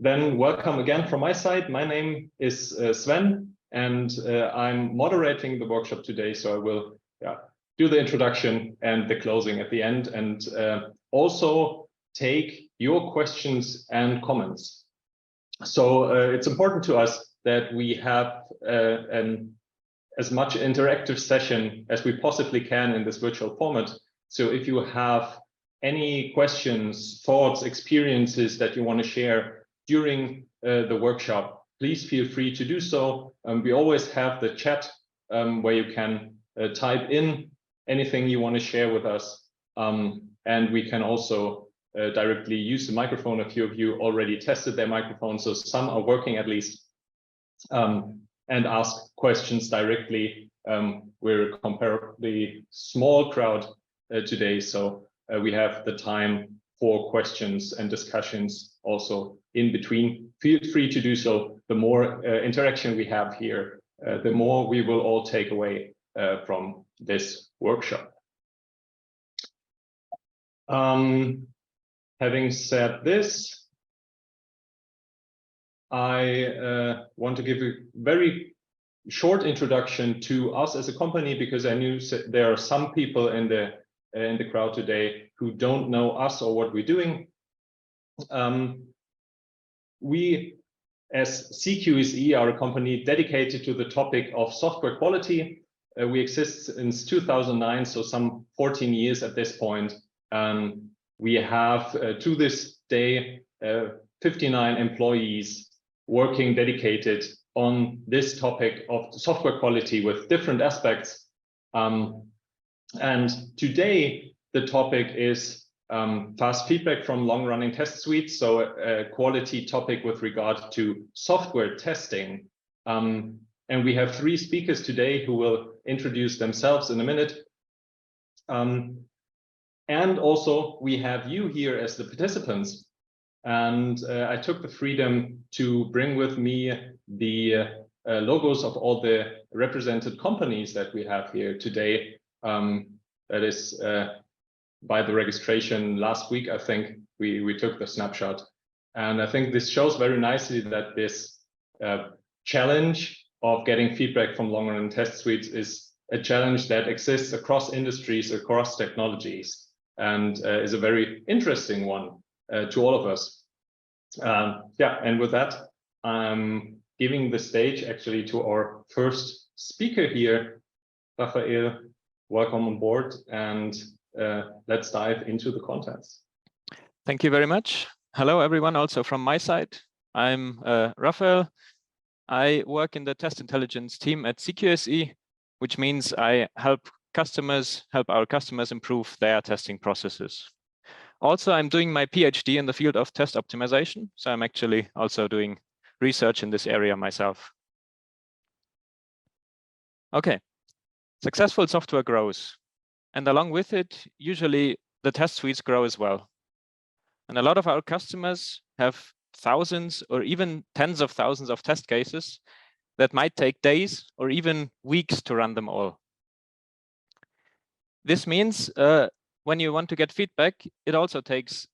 then welcome again from my side. My name is Sven, and I'm moderating the workshop today. So I will do the introduction and the closing at the end, and also take your questions and comments. So it's important to us that we have as much interactive session as we possibly can in this virtual format. So if you have any questions, thoughts, experiences that you want to share during the workshop, please feel free to do so. We always have the chat where you can type in anything you want to share with us. And we can also directly use the microphone. A few of you already tested their microphone, so some are working at least. And ask questions directly. We're a comparably small crowd today, so we have the time for questions and discussions also in between. Feel free to do so. The more interaction we have here, the more we will all take away from this workshop. Having said this, I want to give a very short introduction to us as a company, because I knew there are some people in the crowd today who don't know us or what we're doing. We, as CQSE, are a company dedicated to the topic of software quality. We exist since 2009, so some 14 years at this point. We have, to this day, 59 employees working dedicated on this topic of software quality with different aspects. And today, the topic is fast feedback from long-running test suites, so a quality topic with regard to software testing. And we have 3 speakers today who will introduce themselves in a minute. And also, we have you here as the participants. And I took the freedom to bring with me the logos of all the represented companies that we have here today. That is by the registration last week, I think we took the snapshot. And I think this shows very nicely that this challenge of getting feedback from long-running test suites is a challenge that exists across industries, across technologies, and is a very interesting one to all of us. And with that, I'm giving the stage actually to our first speaker here. Raphael, welcome on board, and let's dive into the contents. Thank you very much. Hello, everyone, also from my side. I'm Raphael. I work in the test intelligence team at CQSE, which means I help our customers improve their testing processes. Also, I'm doing my PhD in the field of test optimization, so I'm actually also doing research in this area myself. Okay, successful software grows, and along with it, usually the test suites grow as well. And a lot of our customers have thousands or even tens of thousands of test cases that might take days or even weeks to run them all. This means when you want to get feedback, it also takes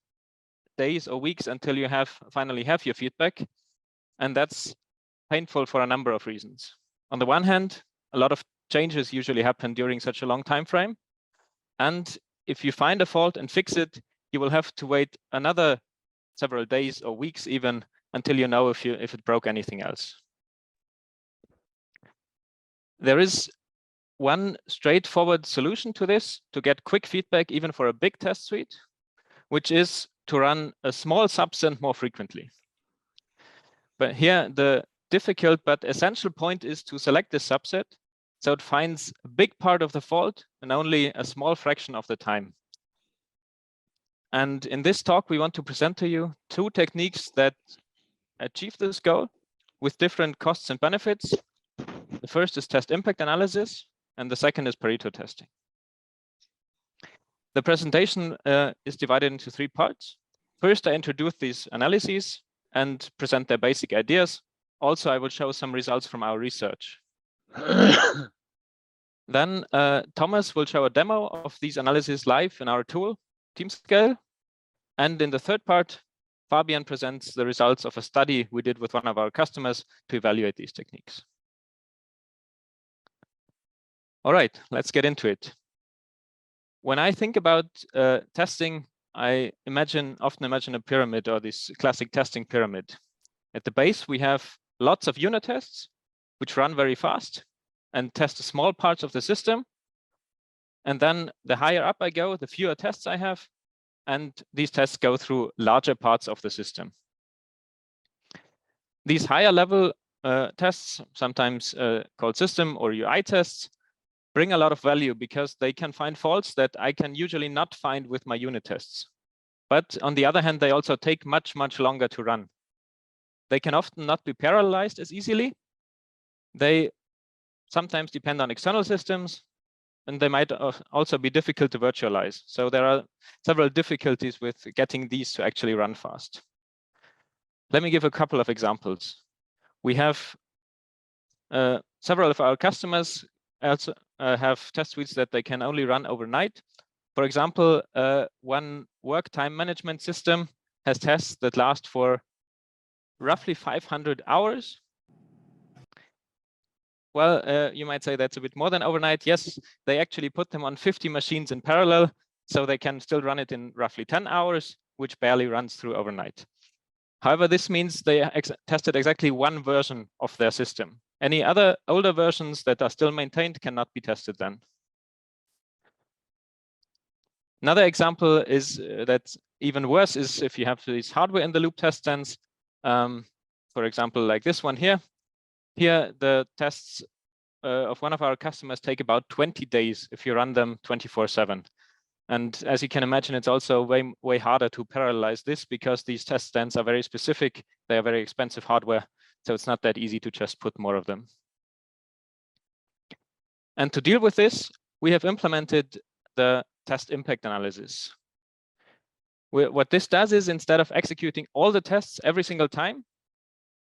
days or weeks until you finally have your feedback. And that's painful for a number of reasons. On the one hand, a lot of changes usually happen during such a long time frame. And if you find a fault and fix it, you will have to wait another several days or weeks even until you know if it broke anything else. There is one straightforward solution to this, to get quick feedback even for a big test suite, which is to run a small subset more frequently. But here, the difficult but essential point is to select this subset so it finds a big part of the fault and only a small fraction of the time. And in this talk, we want to present to you 2 techniques that achieve this goal with different costs and benefits. The first is test impact analysis, and the second is Pareto testing. The presentation is divided into 3 parts. First, I introduce these analyses and present their basic ideas. Also, I will show some results from our research. Then Thomas will show a demo of these analyses live in our tool, Teamscale. And in the third part, Fabian presents the results of a study we did with one of our customers to evaluate these techniques. All right, let's get into it. When I think about testing, I often imagine a pyramid, or this classic testing pyramid. At the base, we have lots of unit tests, which run very fast and test small parts of the system. And then the higher up I go, the fewer tests I have. And these tests go through larger parts of the system. These higher level tests, sometimes called system or UI tests, bring a lot of value because they can find faults that I can usually not find with my unit tests. But on the other hand, they also take much, much longer to run. They can often not be parallelized as easily. They sometimes depend on external systems, and they might also be difficult to virtualize. So there are several difficulties with getting these to actually run fast. Let me give a couple of examples. We have several of our customers also have test suites that they can only run overnight. For example, one work time management system has tests that last for roughly 500 hours. Well, you might say that's a bit more than overnight. Yes, they actually put them on 50 machines in parallel, so they can still run it in roughly 10 hours, which barely runs through overnight. However, this means they tested exactly one version of their system. Any other older versions that are still maintained cannot be tested then. Another example is that's even worse is if you have these hardware in the loop test stands. For example, like this one here. Here, the tests of one of our customers take about 20 days if you run them 24/7. And as you can imagine, it's also way harder to parallelize this because these test stands are very specific. They are very expensive hardware, so it's not that easy to just put more of them. And to deal with this, we have implemented the test impact analysis. What this does is, instead of executing all the tests every single time,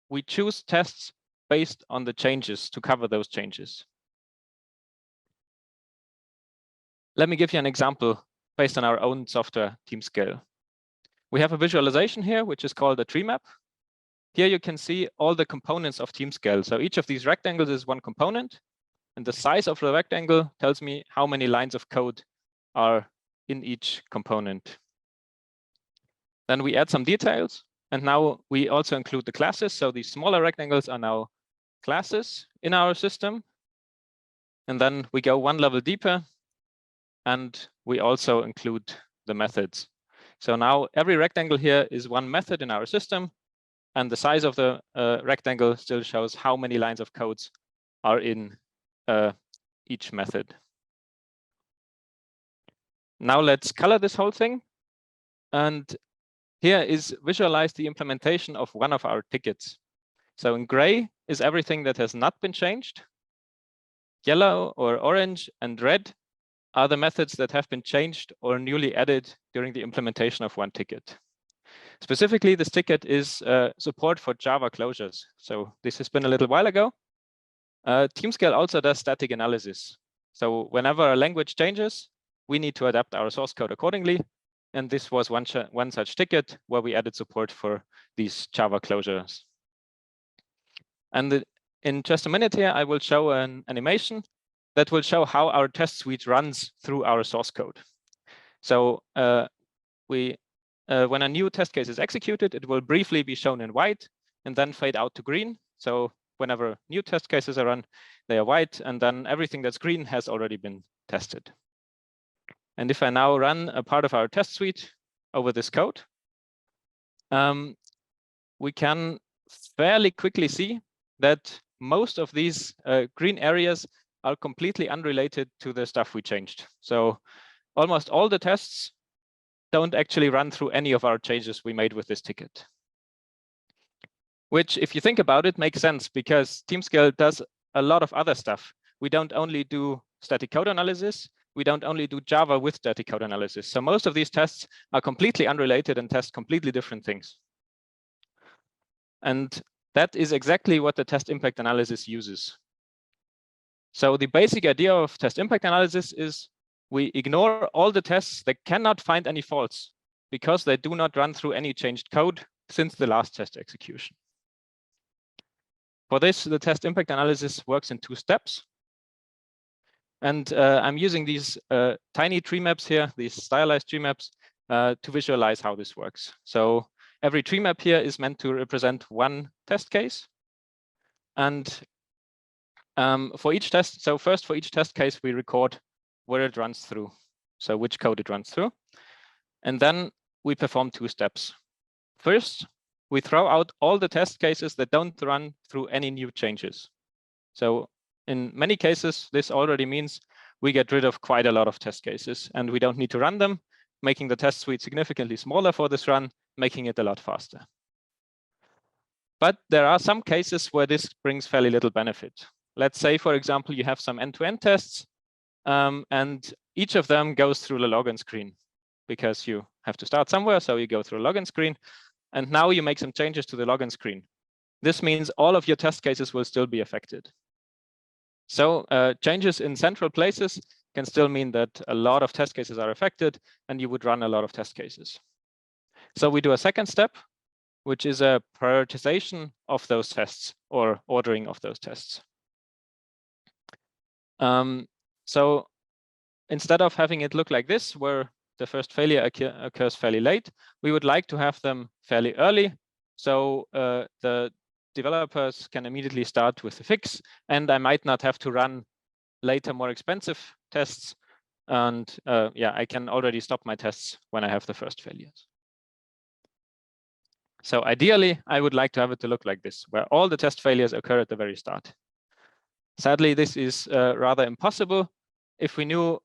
we choose tests based on the changes to cover those changes. Let me give you an example based on our own software, Teamscale. We have a visualization here, which is called a tree map. Here you can see all the components of Teamscale. So each of these rectangles is one component, and the size of the rectangle tells me how many lines of code are in each component. Then we add some details, and now we also include the classes. So these smaller rectangles are now classes in our system. And then we go one level deeper, and we also include the methods. So now every rectangle here is one method in our system, and the size of the rectangle still shows how many lines of codes are in each method. Now let's color this whole thing. And here is visualize the implementation of one of our tickets. So in gray is everything that has not been changed. Yellow or orange and red are the methods that have been changed or newly added during the implementation of one ticket. Specifically, this ticket is support for Java closures. So this has been a little while ago. Teamscale also does static analysis. So whenever a language changes, we need to adapt our source code accordingly. And this was one such ticket where we added support for these Java closures. And in just a minute here, I will show an animation that will show how our test suite runs through our source code. So when a new test case is executed, it will briefly be shown in white and then fade out to green. So whenever new test cases are run, they are white, and then everything that's green has already been tested. And if I now run a part of our test suite over this code, we can fairly quickly see that most of these green areas are completely unrelated to the stuff we changed. So almost all the tests don't actually run through any of our changes we made with this ticket. Which, if you think about it, makes sense because Teamscale does a lot of other stuff. We don't only do static code analysis, we don't only do Java with static code analysis. So most of these tests are completely unrelated and test completely different things. And that is exactly what the test impact analysis uses. So the basic idea of test impact analysis is we ignore all the tests that cannot find any faults because they do not run through any changed code since the last test execution. For this, the test impact analysis works in 2 steps. And I'm using these tiny tree maps here, these stylized tree maps, to visualize how this works. So every tree map here is meant to represent 1 test case. And for each test, so first for each test case, we record where it runs through, so which code it runs through. And then we perform 2 steps. First, we throw out all the test cases that don't run through any new changes. So in many cases, this already means we get rid of quite a lot of test cases and we don't need to run them, making the test suite significantly smaller for this run, making it a lot faster. But there are some cases where this brings fairly little benefit. Let's say, for example, you have some end-to-end tests and each of them goes through the login screen because you have to start somewhere. So you go through a login screen and now you make some changes to the login screen. This means all of your test cases will still be affected. So changes in central places can still mean that a lot of test cases are affected and you would run a lot of test cases. So we do a second step, which is a prioritization of those tests or ordering of those tests. So instead of having it look like this, where the first failure occurs fairly late, we would like to have them fairly early. So the developers can immediately start with the fix, and I might not have to run later more expensive tests. And yeah, I can already stop my tests when I have the first failures. So ideally, I would like to have it to look like this, where all the test failures occur at the very start. Sadly, this is rather impossible. If we knew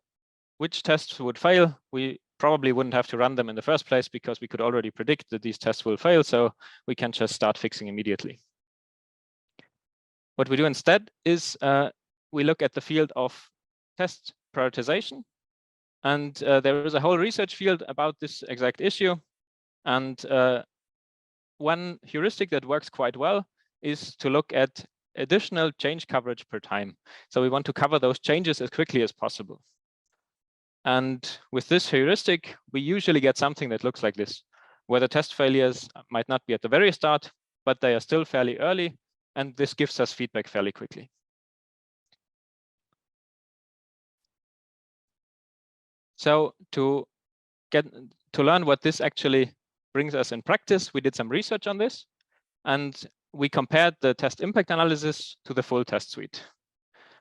which tests would fail, we probably wouldn't have to run them in the first place because we could already predict that these tests will fail, so we can just start fixing immediately. What we do instead is we look at the field of test prioritization. And there is a whole research field about this exact issue. And one heuristic that works quite well is to look at additional change coverage per time. So we want to cover those changes as quickly as possible. And with this heuristic, we usually get something that looks like this, where the test failures might not be at the very start, but they are still fairly early. And this gives us feedback fairly quickly. So to learn what this actually brings us in practice, we did some research on this. And we compared the test impact analysis to the full test suite.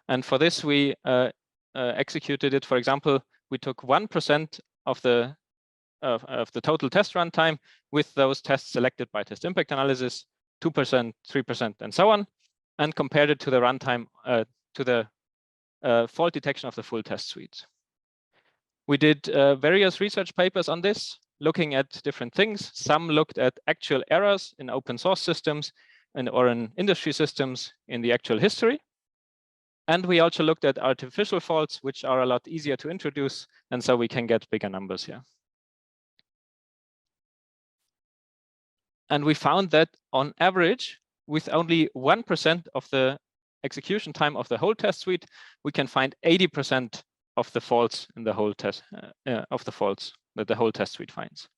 And for this, we executed it. For example, we took 1% of the total test runtime with those tests selected by test impact analysis, 2%, 3%, and so on, and compared it to the runtime to the fault detection of the full test suite. We did various research papers on this, looking at different things. Some looked at actual errors in open source systems or in industry systems in the actual history. And we also looked at artificial faults, which are a lot easier to introduce, and so we can get bigger numbers here. And we found that on average, with only 1% of the execution time of the whole test suite, we can find 80% of the faults in the whole test that the whole test suite finds.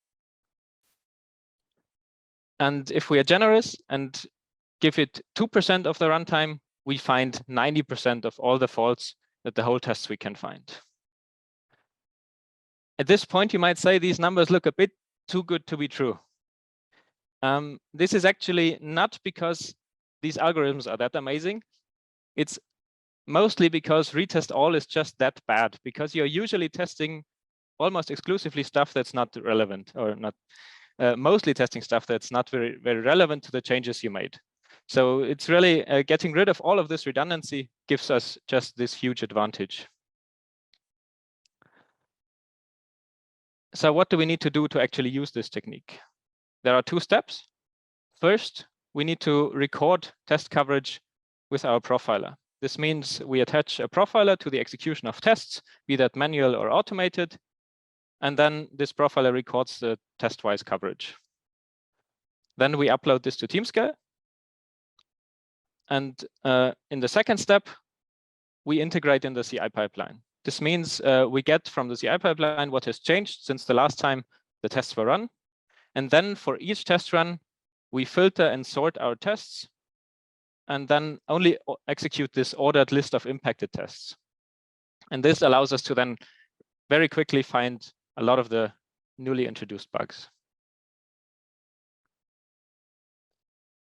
And if we are generous and give it 2% of the runtime, we find 90% of all the faults that the whole test suite can find. At this point, you might say these numbers look a bit too good to be true. This is actually not because these algorithms are that amazing. It's mostly because retest all is just that bad, because you're usually testing almost exclusively stuff that's not relevant, or not mostly testing stuff that's not very relevant to the changes you made. So it's really getting rid of all of this redundancy gives us just this huge advantage. So what do we need to do to actually use this technique? There are 2 steps. First, we need to record test coverage with our profiler. This means we attach a profiler to the execution of tests, be that manual or automated, and then this profiler records the test-wise coverage. Then we upload this to Teamscale. And in the second step, we integrate in the CI pipeline. This means we get from the CI pipeline what has changed since the last time the tests were run. And then for each test run, we filter and sort our tests, and then only execute this ordered list of impacted tests. And this allows us to then very quickly find a lot of the newly introduced bugs.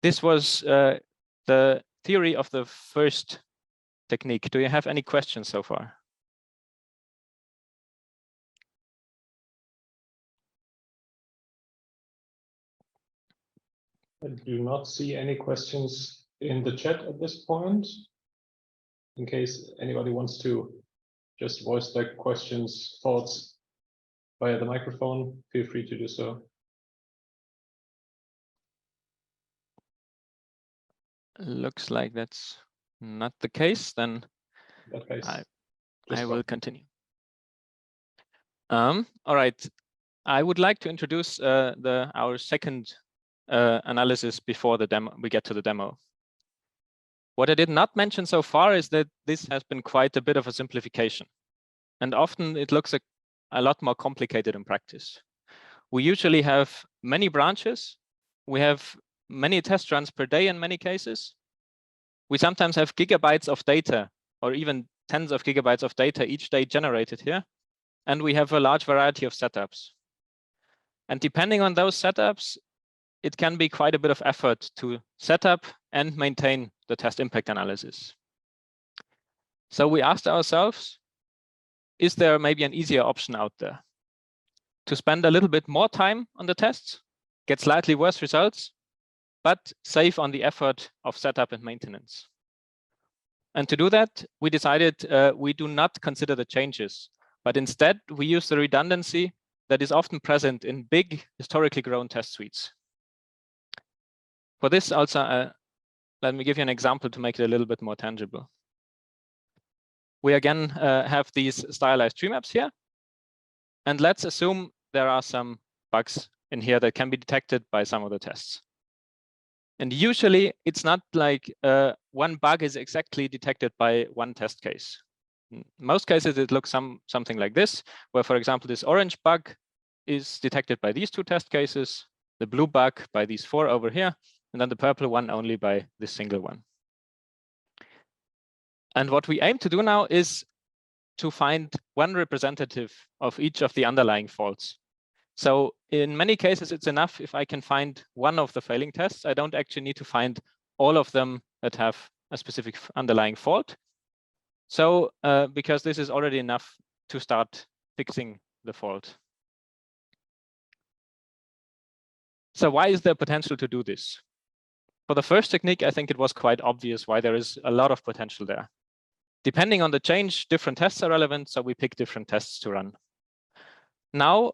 This was the theory of the first technique. Do you have any questions so far? I do not see any questions in the chat at this point. In case anybody wants to just voice their questions, thoughts via the microphone, feel free to do so. Looks like that's not the case. Then In that case, I will continue. All right. I would like to introduce our second analysis before the demo. We get to the demo. What I did not mention so far is that this has been quite a bit of a simplification, and often it looks a lot more complicated in practice. We usually have many branches. We have many test runs per day in many cases. We sometimes have gigabytes of data, or even tens of gigabytes of data each day generated here. And we have a large variety of setups. And depending on those setups, it can be quite a bit of effort to set up and maintain the test impact analysis. So we asked ourselves, is there maybe an easier option out there? To spend a little bit more time on the tests, get slightly worse results, but save on the effort of setup and maintenance. And to do that, we decided we do not consider the changes, but instead we use the redundancy that is often present in big, historically grown test suites. For this also, let me give you an example to make it a little bit more tangible. We again have these stylized tree maps here. And let's assume there are some bugs in here that can be detected by some of the tests. And usually it's not like one bug is exactly detected by one test case. In most cases, it looks something like this, where, for example, this orange bug is detected by these two test cases, the blue bug by these 4 over here, and then the purple one only by this single one. And what we aim to do now is to find one representative of each of the underlying faults. So in many cases, it's enough if I can find one of the failing tests. I don't actually need to find all of them that have a specific underlying fault. So because this is already enough to start fixing the fault. So why is there potential to do this? For the first technique, I think it was quite obvious why there is a lot of potential there. Depending on the change, different tests are relevant, so we pick different tests to run. Now,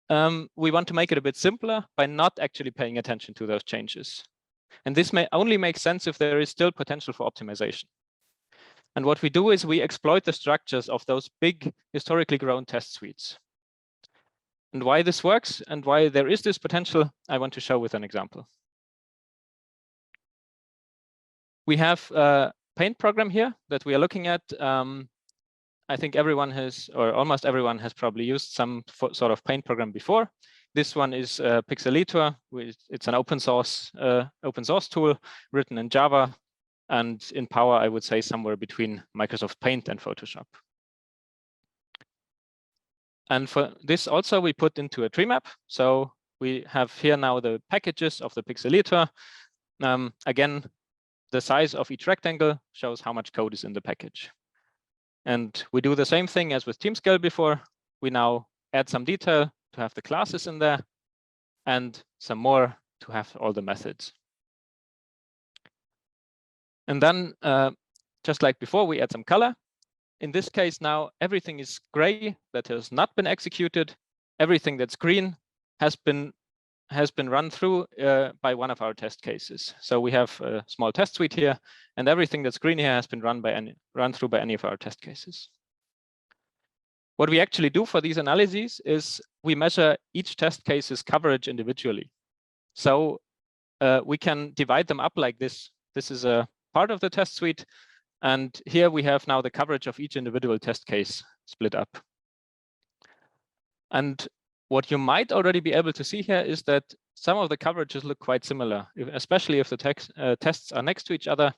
we want to make it a bit simpler by not actually paying attention to those changes. And this may only make sense if there is still potential for optimization. And what we do is we exploit the structures of those big, historically grown test suites. And why this works and why there is this potential, I want to show with an example. We have a paint program here that we are looking at. I think everyone has, or almost everyone has probably used some sort of paint program before. This one is Pixelitor. It's an open source tool written in Java and in power, I would say somewhere between Microsoft Paint and Photoshop. And for this also we put into a tree map. So we have here now the packages of the Pixelitor. Again, the size of each rectangle shows how much code is in the package. And we do the same thing as with Teamscale before. We now add some detail to have the classes in there and some more to have all the methods. And then just like before, we add some color. In this case now, everything is gray that has not been executed. Everything that's green has been run through by one of our test cases. So we have a small test suite here, and everything that's green here has been run through by any of our test cases. What we actually do for these analyses is we measure each test case's coverage individually. So we can divide them up like this. This is a part of the test suite, and here we have now the coverage of each individual test case split up. And what you might already be able to see here is that some of the coverages look quite similar, especially if the tests are next to each other.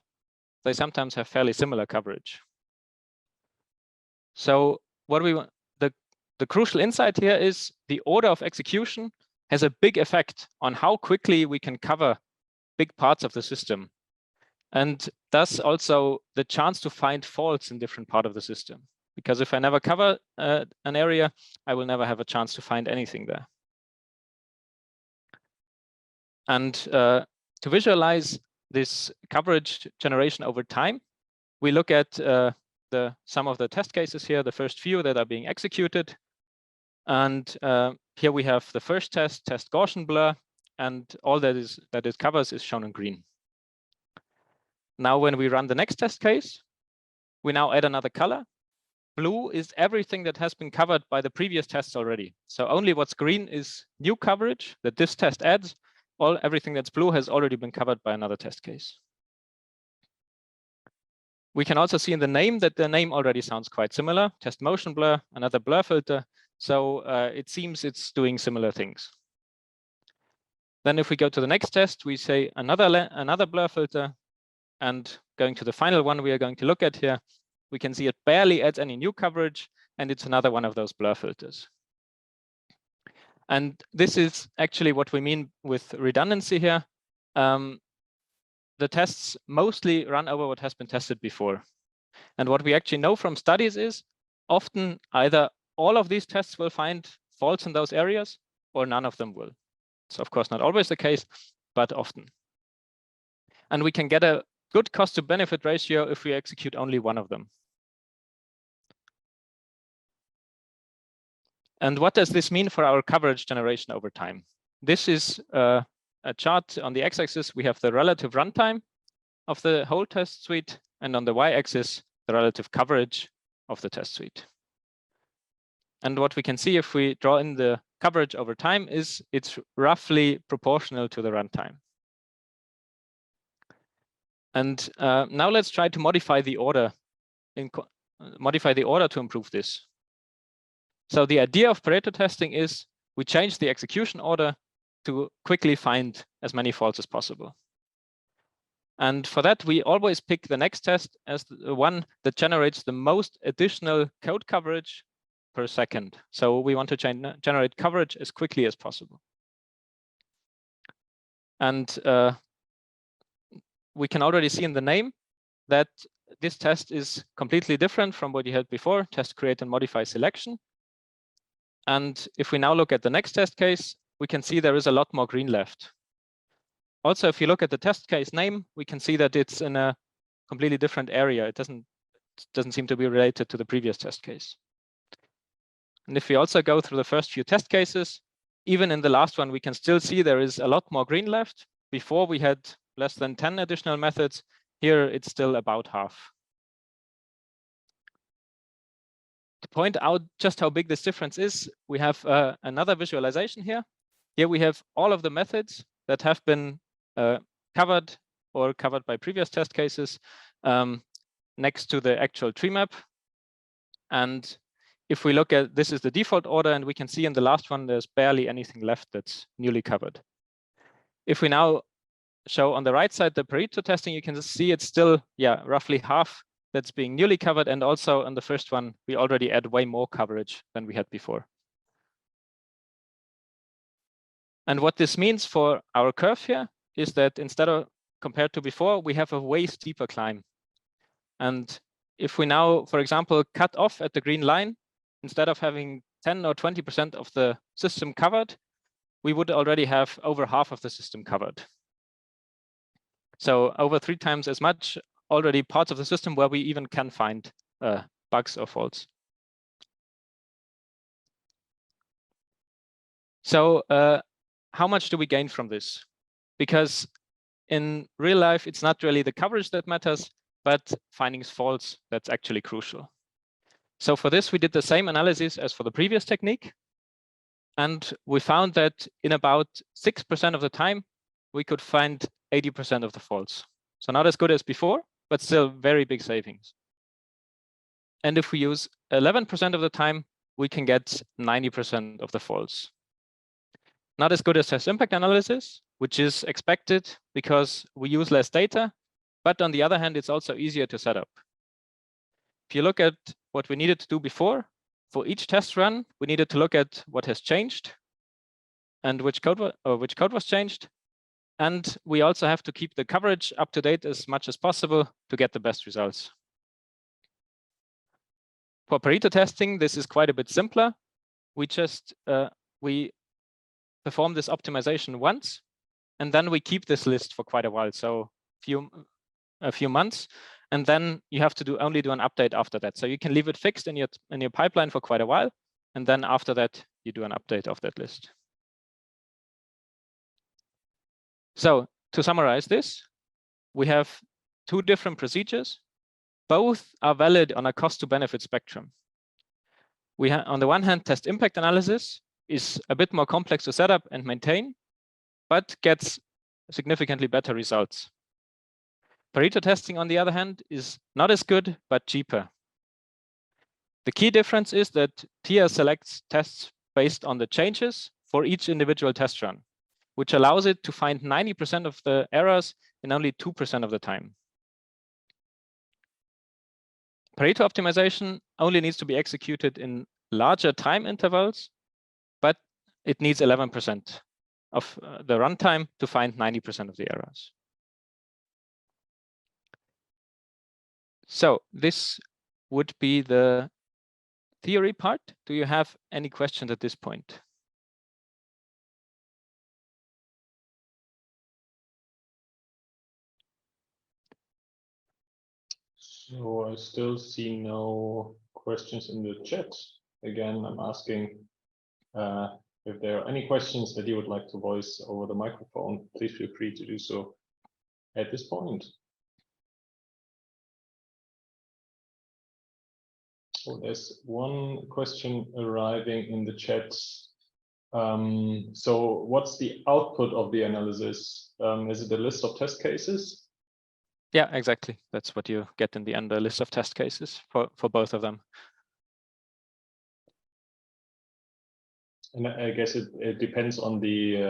They sometimes have fairly similar coverage. So what we want, the crucial insight here is the order of execution has a big effect on how quickly we can cover big parts of the system, and thus also the chance to find faults in different parts of the system. Because if I never cover an area, I will never have a chance to find anything there. And to visualize this coverage generation over time, we look at some of the test cases here, the first few that are being executed. And here we have the first test Gaussian blur, and all that it covers is shown in green. Now, when we run the next test case, we now add another color. Blue is everything that has been covered by the previous tests already. So only what's green is new coverage that this test adds. Everything that's blue has already been covered by another test case. We can also see in the name that the name already sounds quite similar. Test motion blur, another blur filter. So it seems it's doing similar things. Then if we go to the next test, we say another blur filter. And going to the final one we are going to look at here, we can see it barely adds any new coverage, and it's another one of those blur filters. And this is actually what we mean with redundancy here. The tests mostly run over what has been tested before. And what we actually know from studies is often either all of these tests will find faults in those areas or none of them will. It's of course not always the case, but often. And we can get a good cost to benefit ratio if we execute only one of them. And what does this mean for our coverage generation over time? This is a chart. On the x-axis, we have the relative runtime of the whole test suite, and on the y-axis, the relative coverage of the test suite. And what we can see if we draw in the coverage over time is it's roughly proportional to the runtime. And now let's try to modify the order to improve this. So the idea of Pareto testing is we change the execution order to quickly find as many faults as possible. And for that, we always pick the next test as the one that generates the most additional code coverage per second. So we want to generate coverage as quickly as possible. And we can already see in the name that this test is completely different from what you had before, test create and modify selection. And if we now look at the next test case, we can see there is a lot more green left. Also, if you look at the test case name, we can see that it's in a completely different area. It doesn't seem to be related to the previous test case. And if we also go through the first few test cases, even in the last one, we can still see there is a lot more green left. Before we had less than 10 additional methods. Here it's still about half. To point out just how big this difference is, we have another visualization here. Here we have all of the methods that have been covered or covered by previous test cases next to the actual tree map. And if we look at, this is the default order, and we can see in the last one, there's barely anything left that's newly covered. If we now show on the right side the Pareto testing, you can see it's still, roughly half that's being newly covered. And also on the first one, we already add way more coverage than we had before. And what this means for our curve here is that instead of compared to before, we have a way steeper climb. And if we now, for example, cut off at the green line, instead of having 10 or 20% of the system covered, we would already have over half of the system covered. So over 3 times as much already parts of the system where we even can find bugs or faults. So how much do we gain from this? Because in real life, it's not really the coverage that matters, but finding faults that's actually crucial. So for this, we did the same analysis as for the previous technique. And we found that in about 6% of the time, we could find 80% of the faults. So not as good as before, but still very big savings. And if we use 11% of the time, we can get 90% of the faults. Not as good as test impact analysis, which is expected because we use less data, but on the other hand, it's also easier to set up. If you look at what we needed to do before, for each test run, we needed to look at what has changed and which code was changed. And we also have to keep the coverage up to date as much as possible to get the best results. For Pareto testing, this is quite a bit simpler. We just we perform this optimization once, and then we keep this list for quite a while, so a few months, and then you have to only do an update after that. So you can leave it fixed in your pipeline for quite a while, and then after that you do an update of that list. So to summarize this, we have two different procedures. Both are valid on a cost to benefit spectrum. We have, on the one hand, test impact analysis is a bit more complex to set up and maintain, but gets significantly better results. Pareto testing, on the other hand, is not as good, but cheaper. The key difference is that TIA selects tests based on the changes for each individual test run, which allows it to find 90% of the errors in only 2% of the time. Pareto optimization only needs to be executed in larger time intervals, but it needs 11% of the runtime to find 90% of the errors. So this would be the theory part. Do you have any questions at this point? So I still see no questions in the chat. Again, I'm asking if there are any questions that you would like to voice over the microphone. Please feel free to do so at this point. So there's one question arriving in the chat. So what's the output of the analysis? Is it a list of test cases? Yeah, exactly. That's what you get in the end, a list of test cases for both of them. And I guess it depends on the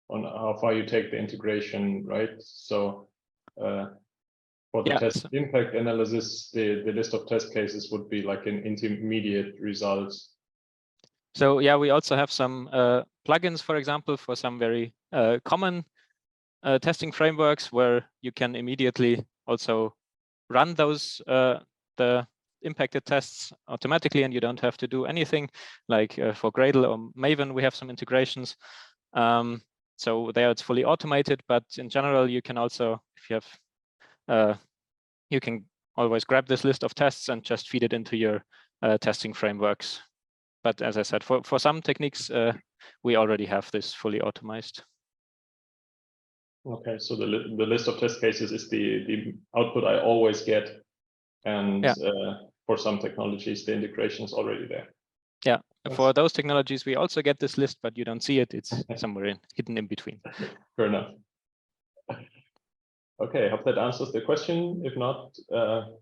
on how far you take the integration, right? So for the test impact analysis, the list of test cases would be like an intermediate result. So yeah, we also have some plugins, for example, for some very common testing frameworks where you can immediately also run those the impacted tests automatically, and you don't have to do anything. Like for Gradle or Maven, we have some integrations. So there it's fully automated, but in general, you can also, if you have, you can always grab this list of tests and just feed it into your testing frameworks. But as I said, for some techniques, we already have this fully automated. Okay, so the list of test cases is the output I always get, and for some technologies, the integration is already there. Yeah, for those technologies, we also get this list, but you don't see it. It's somewhere hidden in between. Fair enough. Okay, I hope that answers the question. If not,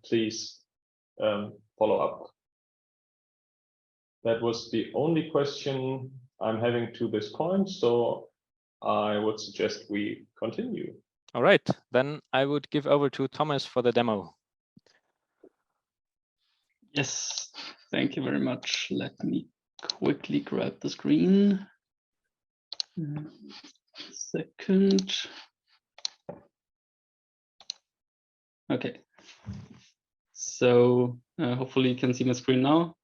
please follow up. That was the only question I'm having to this point, so I would suggest we continue. All right, then I would give over to Thomas for the demo. Yes, thank you very much. Let me quickly grab the screen. Second. Okay. So hopefully you can see my screen now.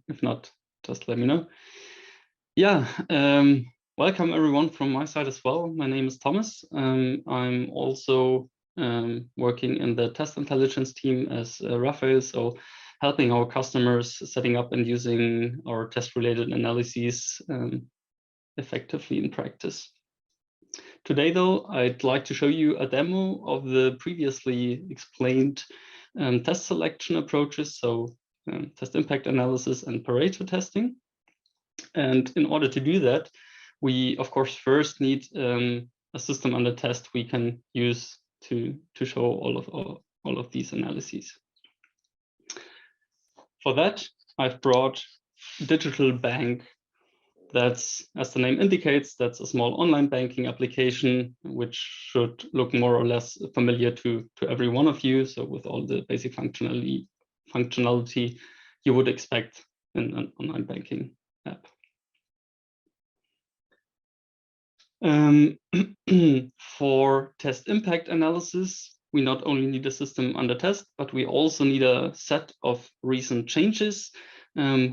If not, just let me know. Yeah, welcome everyone from my side as well. My name is Thomas. I'm also working in the test intelligence team as Raphael, so helping our customers setting up and using our test-related analyses effectively in practice. Today, though, I'd like to show you a demo of the previously explained test selection approaches, so test impact analysis and Pareto testing. And in order to do that, we, of course, first need a system under test we can use to show all of these analyses. For that, I've brought Digital Bank, that's, as the name indicates, that's a small online banking application, which should look more or less familiar to every one of you. So with all the basic functionality you would expect in an online banking app. For test impact analysis, we not only need a system under test, but we also need a set of recent changes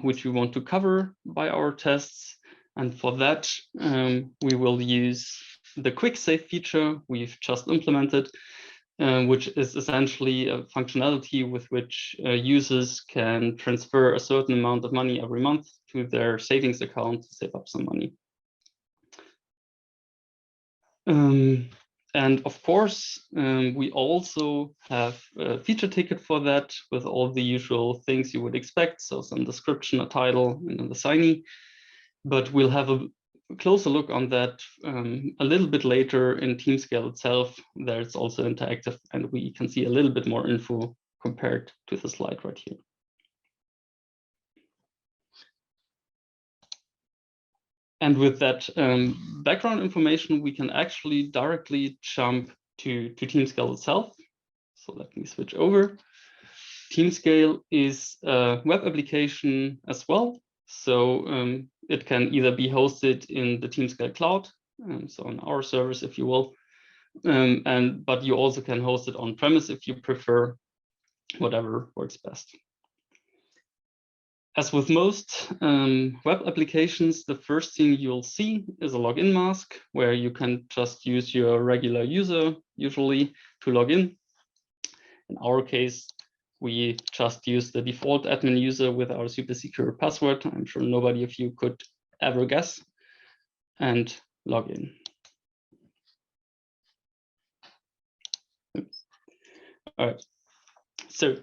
which we want to cover by our tests. And for that, we will use the quick save feature we've just implemented, which is essentially a functionality with which users can transfer a certain amount of money every month to their savings account to save up some money. And of course, we also have a feature ticket for that with all the usual things you would expect. So some description, a title, and an assignee. But we'll have a closer look on that a little bit later in Teamscale itself. There it's also interactive, and we can see a little bit more info compared to the slide right here. And with that background information, we can actually directly jump to Teamscale itself. So let me switch over. Teamscale is a web application as well. So it can either be hosted in the Teamscale cloud, so on our service, if you will, but you also can host it on premise if you prefer, whatever works best. As with most web applications, the first thing you'll see is a login mask where you can just use your regular user, usually, to log in. In our case, we just use the default admin user with our super secure password. I'm sure nobody of you could ever guess, and log in. Oops. All right. So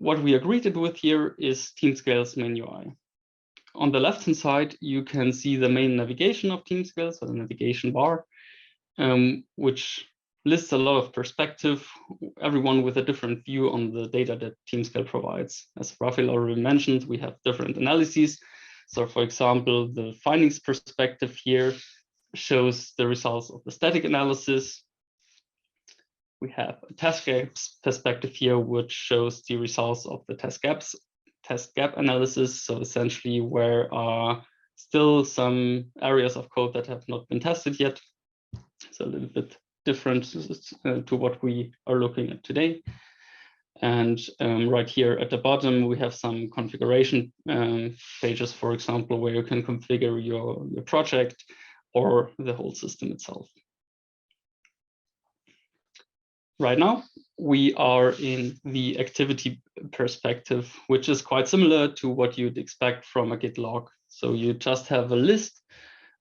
what we are greeted with here is Teamscale's main UI. On the left-hand side, you can see the main navigation of Teamscale, so the navigation bar, which lists a lot of perspective, everyone with a different view on the data that Teamscale provides. As Raphael already mentioned, we have different analyses. So for example, the findings perspective here shows the results of the static analysis. We have a test gaps perspective here, which shows the results of the test gap analysis. So essentially where are still some areas of code that have not been tested yet. So a little bit different to what we are looking at today. And right here at the bottom, we have some configuration pages, for example, where you can configure your project or the whole system itself. Right now, we are in the activity perspective, which is quite similar to what you'd expect from a Git log. So you just have a list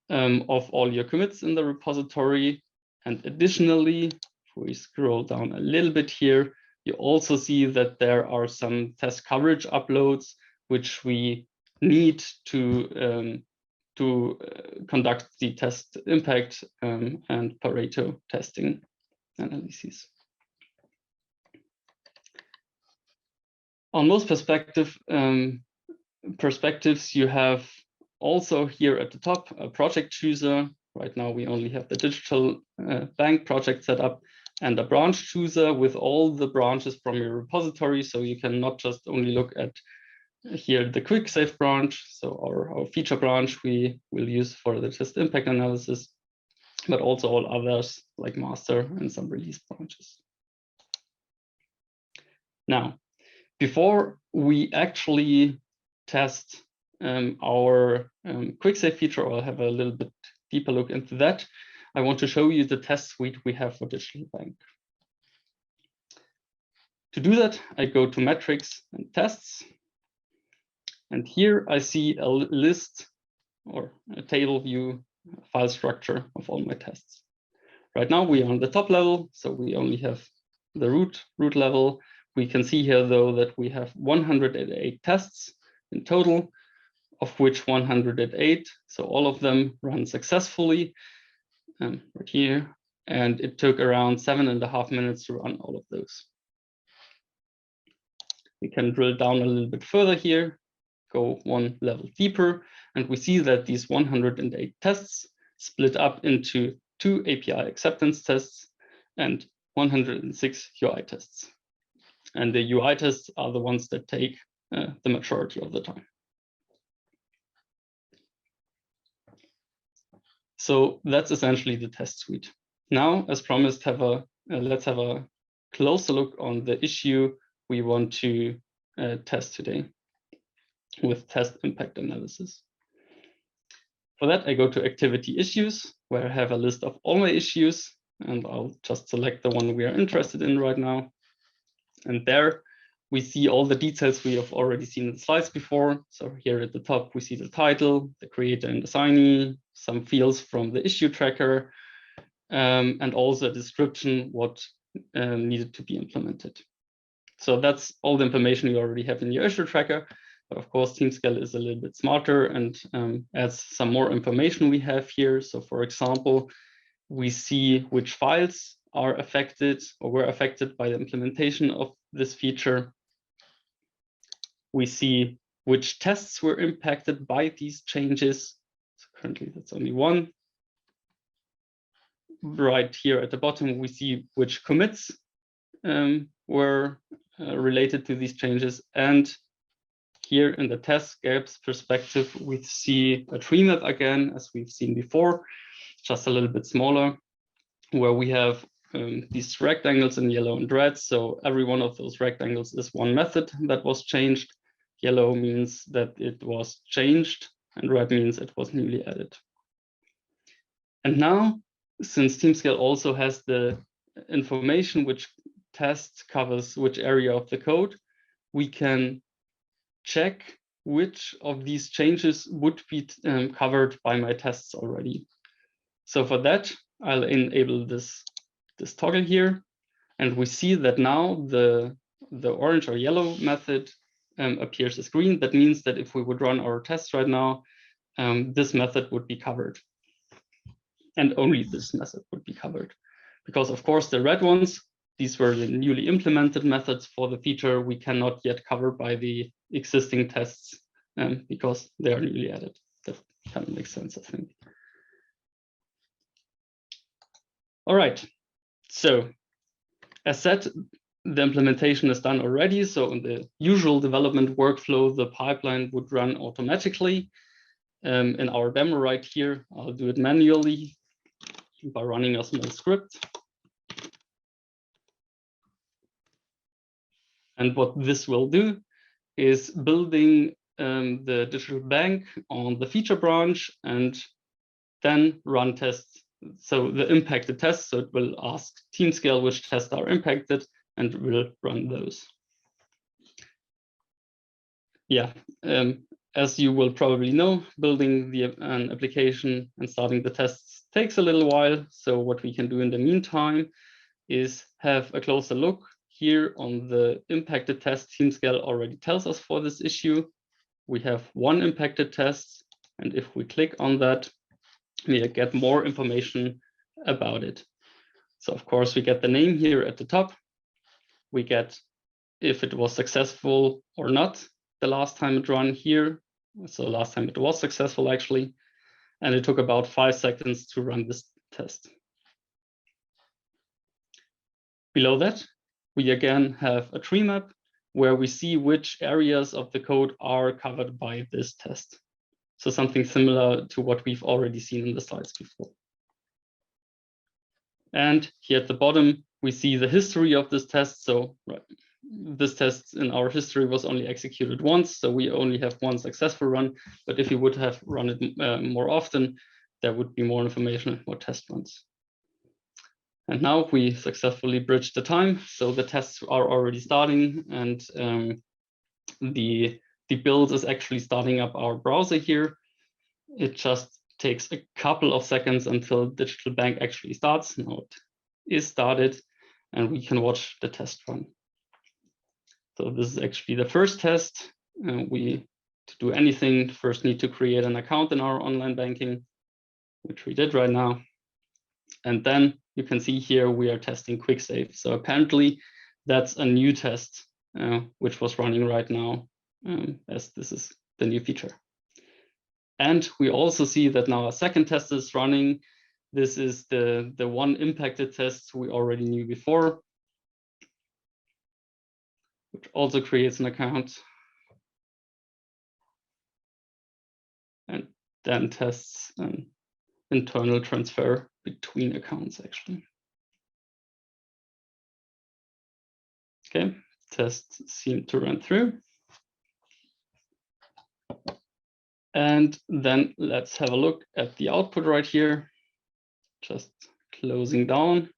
of all your commits in the repository. And additionally, if we scroll down a little bit here, you also see that there are some test coverage uploads, which we need to conduct the test impact and Pareto testing analyses. On most perspectives, you have also here at the top a project chooser. Right now, we only have the digital bank project set up and a branch chooser with all the branches from your repository. So you can not just only look at here the quick save branch, so our feature branch we will use for the test impact analysis, but also all others like master and some release branches. Now, before we actually test our quick save feature or have a little bit deeper look into that, I want to show you the test suite we have for digital bank. To do that, I go to metrics and tests. And here I see a list or a table view file structure of all my tests. Right now we are on the top level, so we only have the root level. We can see here though that we have 108 tests in total, of which 108, so all of them run successfully right here. And it took around 7.5 minutes to run all of those. We can drill down a little bit further here go one level deeper, and we see that these 108 tests split up into 2 API acceptance tests and 106 UI tests. And the UI tests are the ones that take the majority of the time. So that's essentially the test suite. Now, as promised, let's have a closer look on the issue we want to test today with test impact analysis. For that, I go to activity issues, where I have a list of all my issues, and I'll just select the one we are interested in right now. And there we see all the details we have already seen in the slides before. So here at the top, we see the title, the creator and assignee, some fields from the issue tracker, and also a description what needed to be implemented. So that's all the information you already have in your issue tracker. But of course, Teamscale is a little bit smarter and adds some more information we have here. So for example, we see which files are affected or were affected by the implementation of this feature. We see which tests were impacted by these changes. So currently that's only one. Right here at the bottom, we see which commits were related to these changes. And here in the test gaps perspective, we see a tree map again, as we've seen before, just a little bit smaller, where we have these rectangles in yellow and red. So every one of those rectangles is one method that was changed. Yellow means that it was changed, and red means it was newly added. And now, since Teamscale also has the information which test covers which area of the code, we can check which of these changes would be covered by my tests already. So for that, I'll enable this toggle here, and we see that now the orange or yellow method appears as green. That means that if we would run our tests right now, this method would be covered. And only this method would be covered. Because of course the red ones, these were the newly implemented methods for the feature we cannot yet cover by the existing tests because they are newly added. That kind of makes sense, I think. All right, so as said, the implementation is done already. So in the usual development workflow, the pipeline would run automatically. In our demo right here, I'll do it manually by running a small script. And what this will do is building the digital bank on the feature branch and then run tests. So the impacted tests, so it will ask Teamscale which tests are impacted and will run those. Yeah, as you will probably know, building an application and starting the tests takes a little while. So what we can do in the meantime is have a closer look here on the impacted test Teamscale already tells us for this issue. We have one impacted test, and if we click on that, we get more information about it. So of course, we get the name here at the top. We get if it was successful or not the last time it ran here. So last time it was successful actually, and it took about 5 seconds to run this test. Below that, we again have a tree map where we see which areas of the code are covered by this test. So something similar to what we've already seen in the slides before. And here at the bottom, we see the history of this test. So this test in our history was only executed once, so we only have one successful run. But if you would have run it more often, there would be more information, more test runs. And now we successfully bridged the time. So the tests are already starting, and the build is actually starting up our browser here. It just takes a couple of seconds until Digital Bank actually starts. Now it is started, and we can watch the test run. So this is actually the first test. To do anything, first need to create an account in our online banking, which we did right now. And then you can see here we are testing quick save. So apparently that's a new test which was running right now, as this is the new feature. And we also see that now a second test is running. This is the one impacted test we already knew before, which also creates an account and then tests an internal transfer between accounts actually. Okay, tests seem to run through. And then let's have a look at the output right here. Just closing down.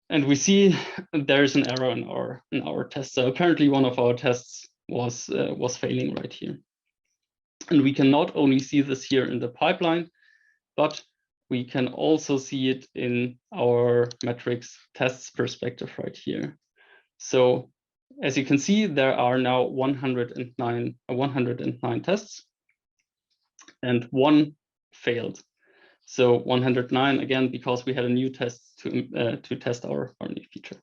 And we see there's an error in our test. So apparently one of our tests was failing right here. And we can not only see this here in the pipeline, but we can also see it in our metrics tests perspective right here. So as you can see, there are now 109 tests and one failed. So 109 again, because we had a new test to test our new feature.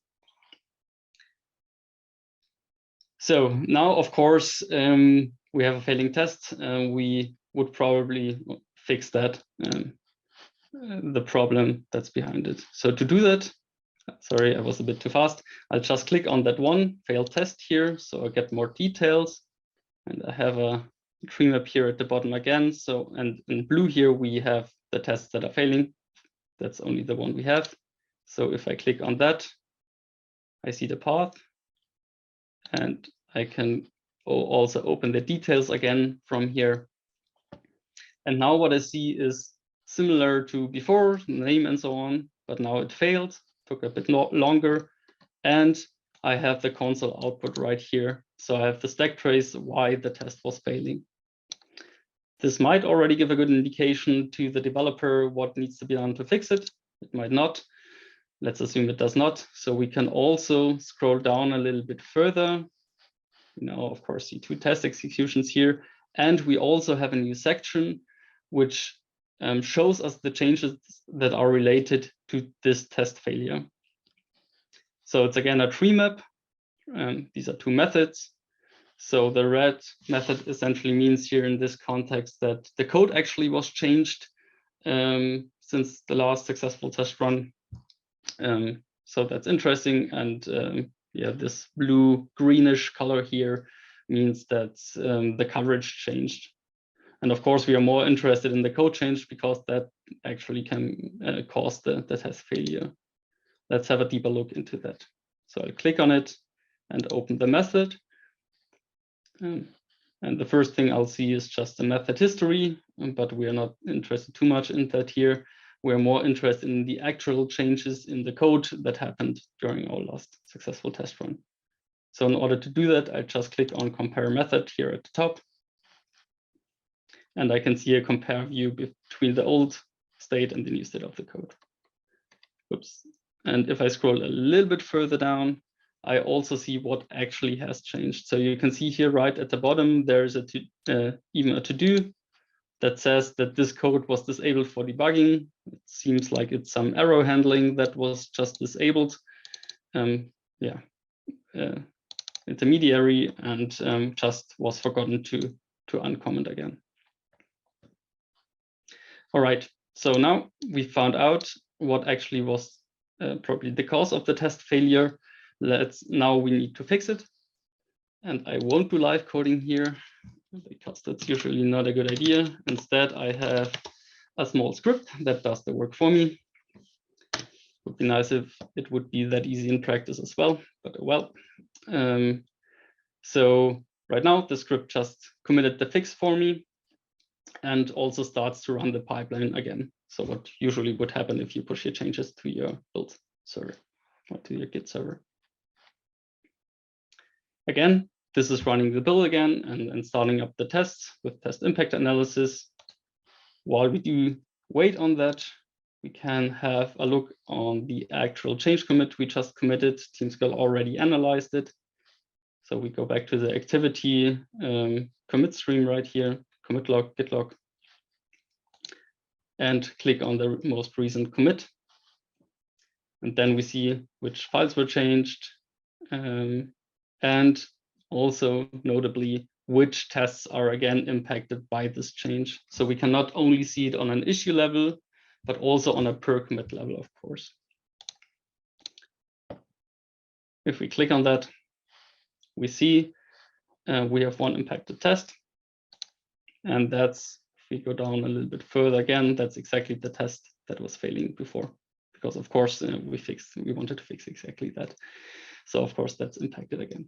So now, of course, we have a failing test. We would probably fix that, the problem that's behind it. So to do that, sorry, I was a bit too fast. I'll just click on that one failed test here. So I get more details, and I have a tree map here at the bottom again. So, and in blue here, we have the tests that are failing. That's only the one we have. So if I click on that, I see the path, and I can also open the details again from here. And now what I see is similar to before, name and so on, but now it failed, took a bit longer, and I have the console output right here. So I have the stack trace why the test was failing. This might already give a good indication to the developer what needs to be done to fix it. It might not. Let's assume it does not. So we can also scroll down a little bit further. You know, of course, see 2 test executions here. And we also have a new section which shows us the changes that are related to this test failure. So it's again a tree map. These are 2 methods. So the red method essentially means here in this context that the code actually was changed since the last successful test run. So that's interesting. And yeah, this blue greenish color here means that the coverage changed. And of course, we are more interested in the code change because that actually can cause the test failure. Let's have a deeper look into that. So I'll click on it and open the method. And the first thing I'll see is just the method history, but we are not interested too much in that here. We're more interested in the actual changes in the code that happened during our last successful test run. So in order to do that, I just click on compare method here at the top. And I can see a compare view between the old state and the new state of the code. Oops. And if I scroll a little bit further down, I also see what actually has changed. So you can see here right at the bottom, there's even a to-do that says that this code was disabled for debugging. It seems like it's some error handling that was just disabled. Intermediary, and just was forgotten to uncomment again. All right, so now we found out what actually was probably the cause of the test failure. Now we need to fix it. And I won't do live coding here because that's usually not a good idea. Instead, I have a small script that does the work for me. Would be nice if it would be that easy in practice as well, but well. So right now the script just committed the fix for me and also starts to run the pipeline again. So what usually would happen if you push your changes to your build server or to your Git server. Again, this is running the build again and starting up the tests with test impact analysis. While we do wait on that, we can have a look on the actual change commit we just committed. Teamscale already analyzed it. So we go back to the activity commit stream right here, commit log, git log, and click on the most recent commit. And then we see which files were changed. And also notably which tests are again impacted by this change. So we can not only see it on an issue level, but also on a per commit level, of course. If we click on that, we see we have one impacted test. And that's, if we go down a little bit further again, that's exactly the test that was failing before. Because of course we wanted to fix exactly that. So of course that's impacted again.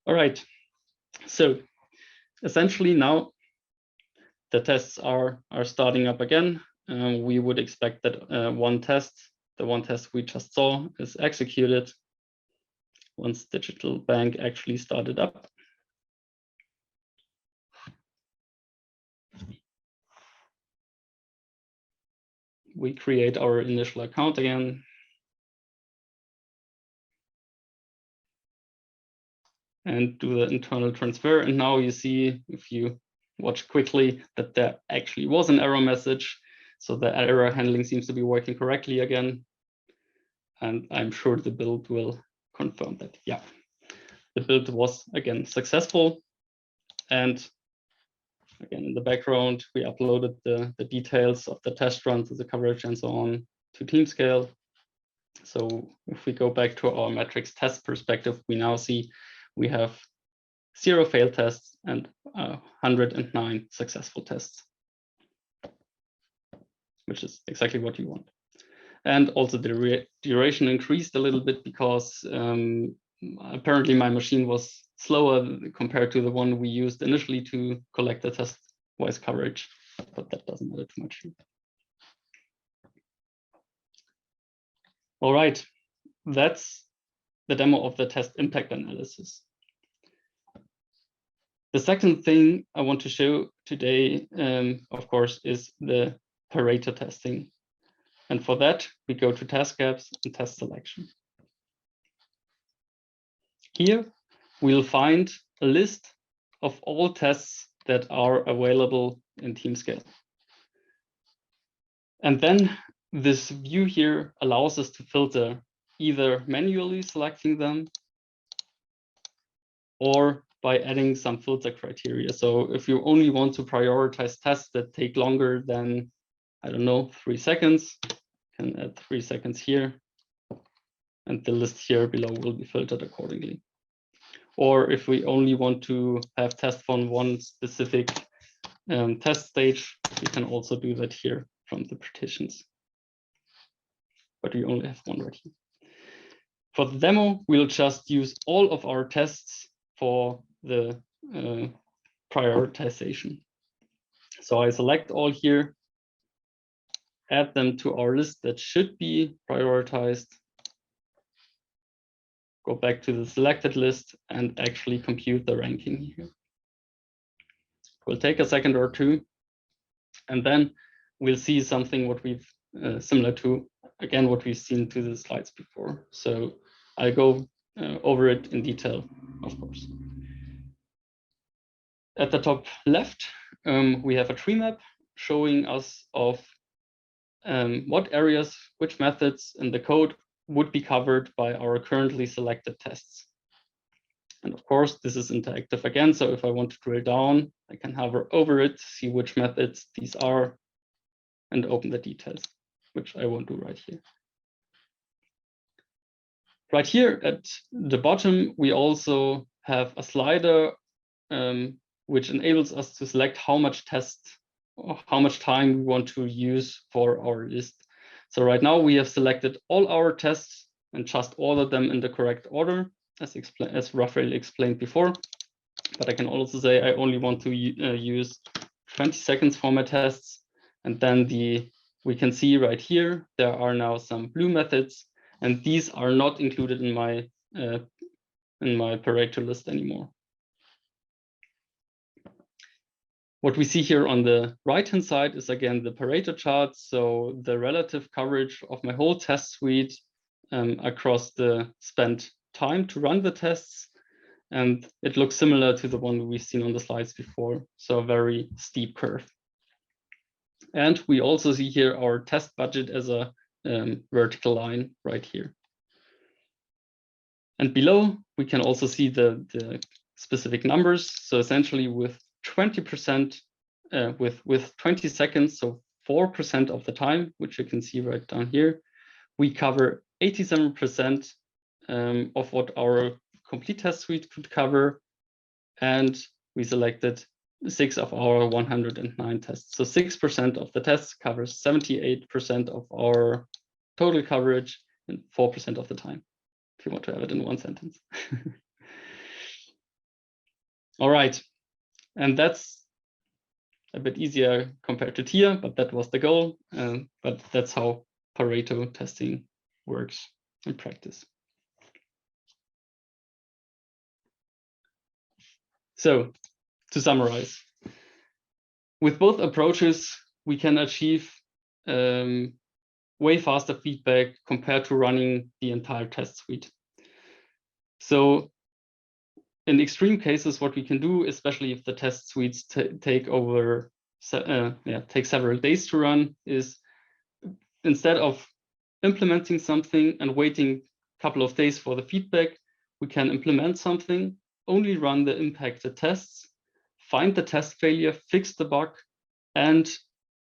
All right, so essentially now the tests are starting up again. We would expect that the one test we just saw is executed once Digital Bank actually started up. We create our initial account again. And do the internal transfer. And now you see, if you watch quickly, that there actually was an error message. So the error handling seems to be working correctly again. And I'm sure the build will confirm that. Yeah, the build was again successful. And again, in the background, we uploaded the details of the test runs, the coverage and so on to Teamscale. So if we go back to our metrics test perspective, we now see we have 0 failed tests and 109 successful tests, which is exactly what you want. And also the duration increased a little bit because apparently my machine was slower compared to the one we used initially to collect the test-wise coverage, but that doesn't matter too much. All right, that's the demo of the test impact analysis. The second thing I want to show today, of course, is the Pareto testing. And for that, we go to task gaps and test selection. Here, we'll find a list of all tests that are available in Teamscale. And then this view here allows us to filter either manually selecting them or by adding some filter criteria. So if you only want to prioritize tests that take longer than, I don't know, 3 seconds, you can add 3 seconds here, and the list here below will be filtered accordingly. Or if we only want to have tests from one specific test stage, we can also do that here from the partitions. But we only have one right here. For the demo, we'll just use all of our tests for the prioritization. So I select all here, add them to our list that should be prioritized, go back to the selected list and actually compute the ranking here. It will take a second or two, and then we'll see something what we've similar to, again, what we've seen to the slides before. So I'll go over it in detail, of course. At the top left, we have a tree map showing us of what areas, which methods in the code would be covered by our currently selected tests. And of course, this is interactive again. So if I want to drill down, I can hover over it, see which methods these are, and open the details, which I won't do right here. Right here at the bottom, we also have a slider which enables us to select how much test or how much time we want to use for our list. So right now we have selected all our tests and just ordered them in the correct order, as Raphael explained before. But I can also say I only want to use 20 seconds for my tests. And then we can see right here, there are now some blue methods, and these are not included in my Pareto list anymore. What we see here on the right-hand side is again the Pareto chart. So the relative coverage of my whole test suite across the spent time to run the tests. And it looks similar to the one we've seen on the slides before. So a very steep curve. And we also see here our test budget as a vertical line right here. And below, we can also see the specific numbers. So essentially with 20%, with 20 seconds, so 4% of the time, which you can see right down here, we cover 87% of what our complete test suite could cover. And we selected 6 of our 109 tests. So 6% of the tests covers 78% of our total coverage and 4% of the time, if you want to have it in one sentence. All right, and that's a bit easier compared to TIA, but that was the goal. But that's how Pareto testing works in practice. So to summarize, with both approaches, we can achieve way faster feedback compared to running the entire test suite. So in extreme cases, what we can do, especially if the test suites take several days to run, is instead of implementing something and waiting a couple of days for the feedback, we can implement something, only run the impacted tests, find the test failure, fix the bug, and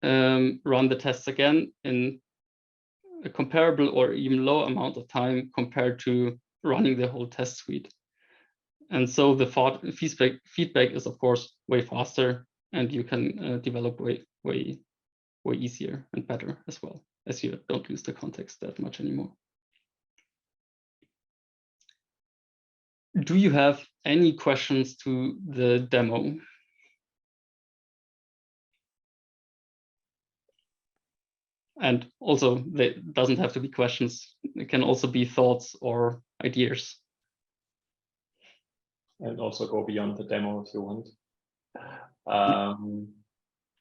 run the tests again in a comparable or even low amount of time compared to running the whole test suite. And so the feedback is, of course, way faster, and you can develop way easier and better as well, as you don't lose the context that much anymore. Do you have any questions to the demo? And also, it doesn't have to be questions. It can also be thoughts or ideas. And also go beyond the demo if you want.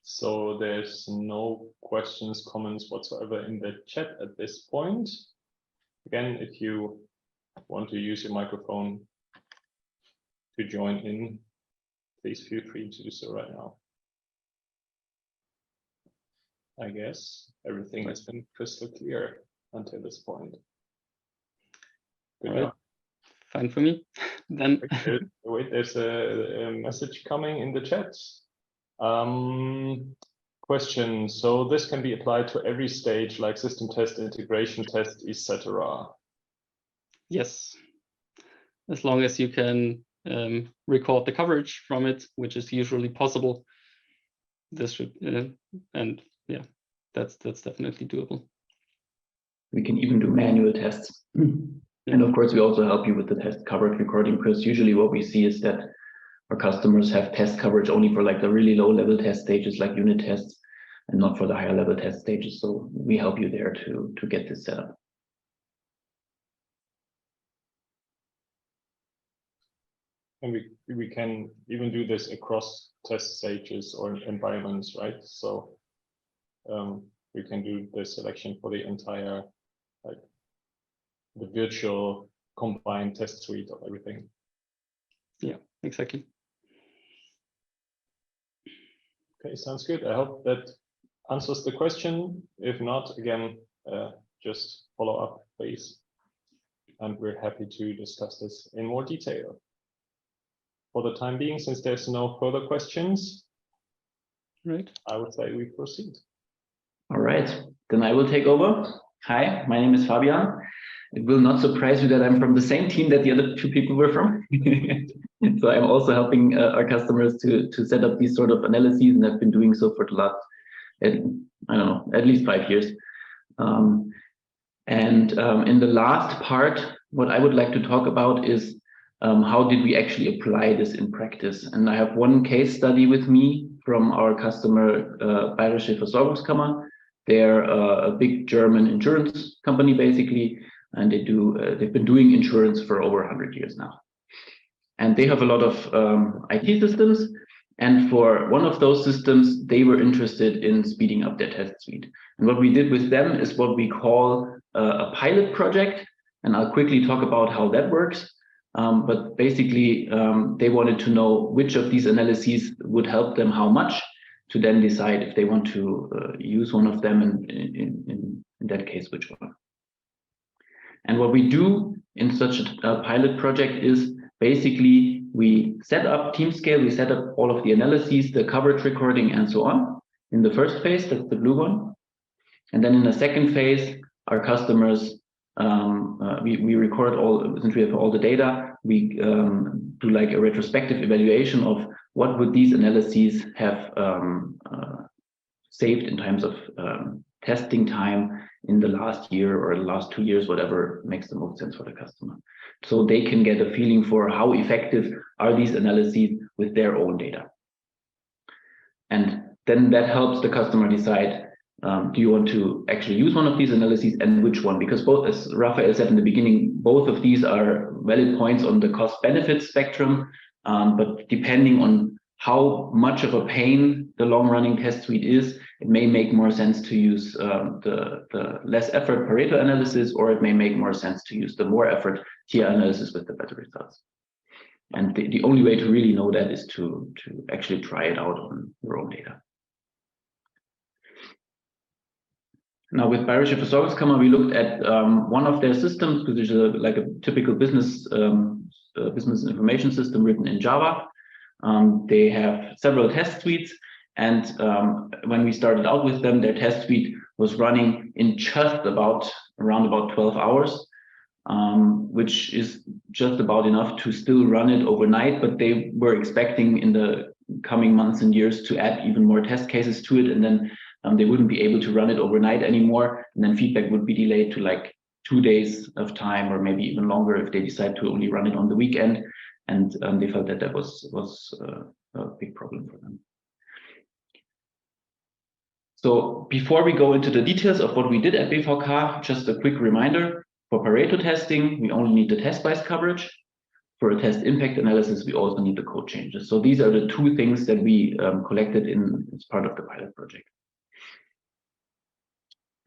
So there's no questions, comments whatsoever in the chat at this point. Again, if you want to use your microphone to join in, please feel free to do so right now. I guess everything has been crystal clear until this point. Good All right. Fine for me. Then wait, there's a message coming in the chat. Question. So this can be applied to every stage, like system test, integration test, etc. Yes, as long as you can record the coverage from it, which is usually possible. This should and yeah, that's definitely doable. We can even do manual tests. And of course, we also help you with the test coverage recording, because usually what we see is that our customers have test coverage only for like the really low level test stages, like unit tests, and not for the higher level test stages. So we help you there to get this set up. And we can even do this across test stages or environments, right? So we can do the selection for the entire, like the virtual combined test suite of everything. Yeah, exactly. Okay, sounds good. I hope that answers the question. If not, again, just follow up, please. And we're happy to discuss this in more detail. For the time being, since there's no further questions, right, I would say we proceed. All right, then I will take over. Hi, my name is Fabian. It will not surprise you that I'm from the same team that the other two people were from. So I'm also helping our customers to set up these sort of analyses, and I've been doing so for the last, I don't know, at least 5 years. In the last part, what I would like to talk about is how did we actually apply this in practice? And I have one case study with me from our customer, Bayerische Versorgungskammer. They're a big German insurance company, basically, and they've been doing insurance for over 100 years now. And they have a lot of IT systems. And for one of those systems, they were interested in speeding up their test suite. And what we did with them is what we call a pilot project. And I'll quickly talk about how that works. But basically, they wanted to know which of these analyses would help them how much. to then decide if they want to use one of them, and in that case, which one. And what we do in such a pilot project is basically we set up Teamscale, we set up all of the analyses, the coverage recording, and so on. In the first phase, that's the blue one. And then in the second phase, our customers, we record all, since we have all the data, we do like a retrospective evaluation of what would these analyses have saved in terms of testing time in the last year or the last 2 years, whatever makes the most sense for the customer. So they can get a feeling for how effective are these analyses with their own data. And then that helps the customer decide, do you want to actually use one of these analyses and which one? Because both, as Raphael said in the beginning, both of these are valid points on the cost-benefit spectrum, but depending on how much of a pain the long-running test suite is, it may make more sense to use the less effort Pareto analysis, or it may make more sense to use the more effort TIA analysis with the better results. And the only way to really know that is to actually try it out on your own data. Now with Bayerische Versorgungskammer, we looked at one of their systems, which is like a typical business information system written in Java. They have several test suites, and when we started out with them, their test suite was running in just around about 12 hours, which is just about enough to still run it overnight, but they were expecting in the coming months and years to add even more test cases to it, and then they wouldn't be able to run it overnight anymore, and then feedback would be delayed to like 2 days of time, or maybe even longer if they decide to only run it on the weekend. And they felt that that was a big problem for them. So before we go into the details of what we did at BVK, just a quick reminder: for Pareto testing, we only need the test-wise coverage. For a test impact analysis, we also need the code changes. So these are the 2 things that we collected as part of the pilot project.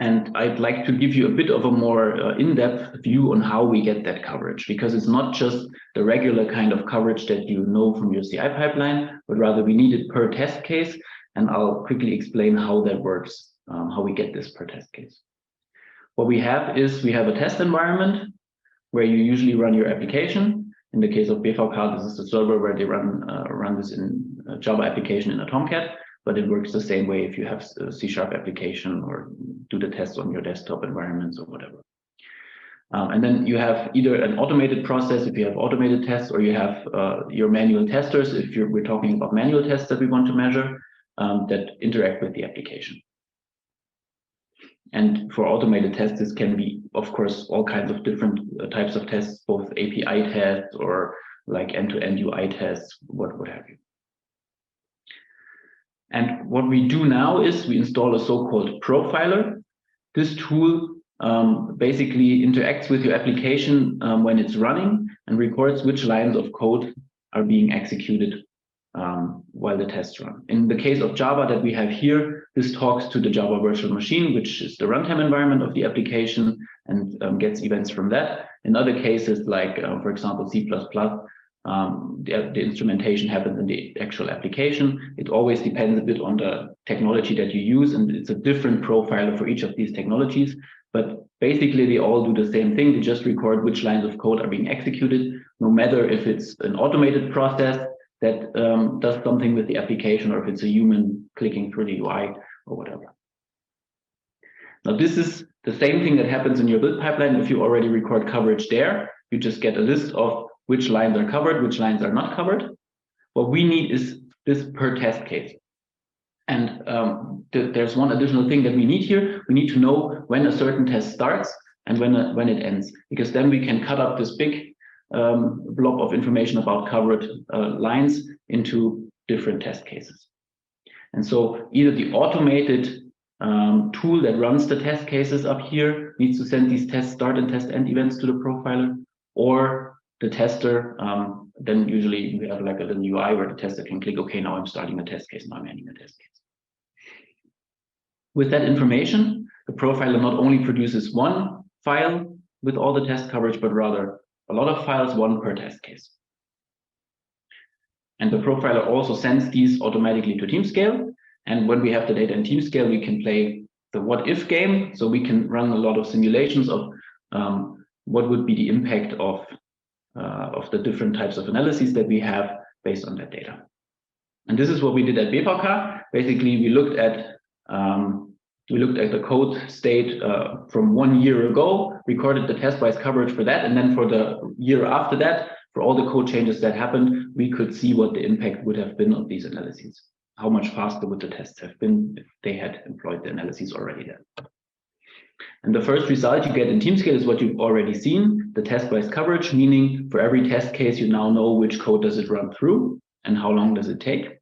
And I'd like to give you a bit of a more in-depth view on how we get that coverage, because it's not just the regular kind of coverage that you know from your CI pipeline, but rather we need it per test case. And I'll quickly explain how that works, how we get this per test case. What we have is we have a test environment where you usually run your application. In the case of BVK, this is the server where they run this in a Java application in a Tomcat. But it works the same way if you have a C# application or do the tests on your desktop environments or whatever. And then you have either an automated process if you have automated tests, or you have your manual testers if we're talking about manual tests that we want to measure that interact with the application. And for automated tests, this can be, of course, all kinds of different types of tests, both API tests or like end-to-end UI tests, what have you. And what we do now is we install a so-called profiler. This tool basically interacts with your application when it's running and records which lines of code are being executed while the tests run. In the case of Java that we have here, this talks to the Java virtual machine, which is the runtime environment of the application, and gets events from that. In other cases, like for example, C++, the instrumentation happens in the actual application. It always depends a bit on the technology that you use, and it's a different profiler for each of these technologies. But basically, they all do the same thing. They just record which lines of code are being executed, no matter if it's an automated process that does something with the application, or if it's a human clicking through the UI or whatever. Now, this is the same thing that happens in your build pipeline. If you already record coverage there, you just get a list of which lines are covered, which lines are not covered. What we need is this per test case. And there's one additional thing that we need here. We need to know when a certain test starts and when it ends, because then we can cut up this big blob of information about covered lines into different test cases. And so either the automated tool that runs the test cases up here needs to send these test start and test end events to the profiler, or the tester, then usually we have like a little UI where the tester can click, okay, now I'm starting a test case, now I'm ending a test case. With that information, the profiler not only produces one file with all the test coverage, but rather a lot of files, one per test case. And the profiler also sends these automatically to Teamscale. And when we have the data in Teamscale, we can play the what if game. So we can run a lot of simulations of what would be the impact of the different types of analyses that we have based on that data. And this is what we did at BVK. Basically, we looked at the code state from 1 year ago, recorded the test-wise coverage for that, and then for the year after that, for all the code changes that happened, we could see what the impact would have been of these analyses. How much faster would the tests have been if they had employed the analyses already then. And the first result you get in Teamscale is what you've already seen, the test-wise coverage, meaning for every test case, you now know which code does it run through and how long does it take.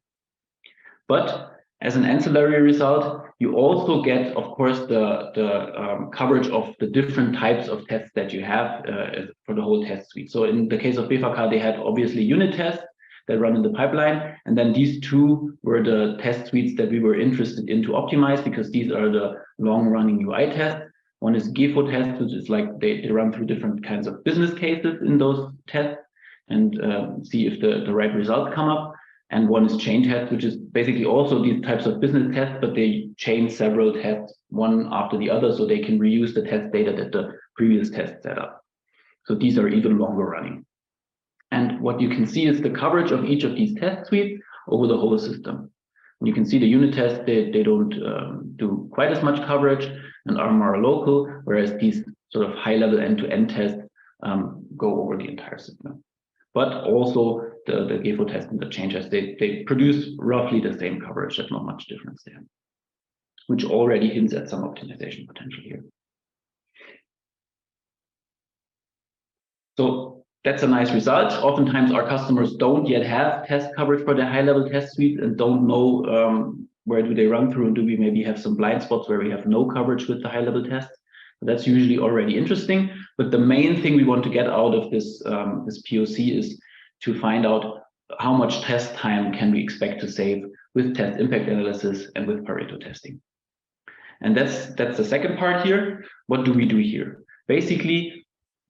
But as an ancillary result, you also get, of course, the coverage of the different types of tests that you have for the whole test suite. So in the case of BVK, they had obviously unit tests that run in the pipeline. And then these two were the test suites that we were interested in to optimize, because these are the long-running UI tests. One is GEFO test, which is like they run through different kinds of business cases in those tests and see if the right results come up. And one is chain test, which is basically also these types of business tests, but they chain several tests one after the other, so they can reuse the test data that the previous test set up. So these are even longer running. And what you can see is the coverage of each of these test suites over the whole system. And you can see the unit tests, they don't do quite as much coverage and are more local, whereas these sort of high-level end-to-end tests go over the entire system. But also the GEFO test and the chain test, they produce roughly the same coverage. There's not much difference there, which already hints at some optimization potential here. So that's a nice result. Oftentimes our customers don't yet have test coverage for their high-level test suite and don't know where do they run through, and do we maybe have some blind spots where we have no coverage with the high-level tests. That's usually already interesting. But the main thing we want to get out of this POC is to find out how much test time can we expect to save with test impact analysis and with Pareto testing. And that's the second part here. What do we do here? Basically,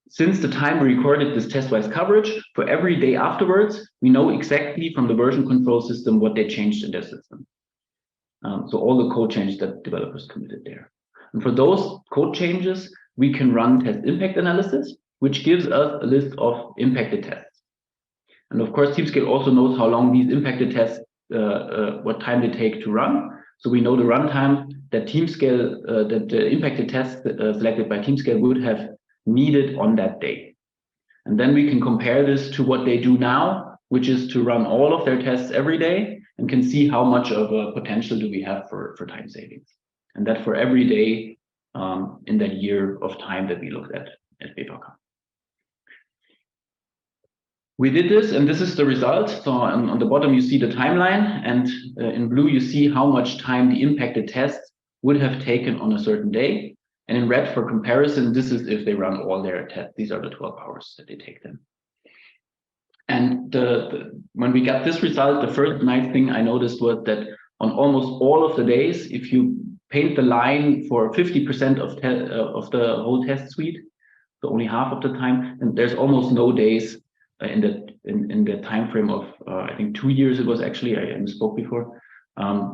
since the time we recorded this test-wise coverage, for every day afterwards, we know exactly from the version control system what they changed in their system. So all the code changes that developers committed there. And for those code changes, we can run test impact analysis, which gives us a list of impacted tests. And of course, Teamscale also knows how long these impacted tests, what time they take to run. So we know the runtime that Teamscale, that the impacted tests selected by Teamscale would have needed on that day. And then we can compare this to what they do now, which is to run all of their tests every day, and can see how much of a potential do we have for time savings. And that for every day in that year of time that we looked at BVK. We did this, and this is the result. So on the bottom, you see the timeline, and in blue, you see how much time the impacted tests would have taken on a certain day. And in red, for comparison, this is if they run all their tests. These are the 12 hours that they take them. And when we got this result, the first nice thing I noticed was that on almost all of the days, if you paint the line for 50% of the whole test suite, so only half of the time, and there's almost no days in the time frame of I think 2 years. It was actually, I spoke before.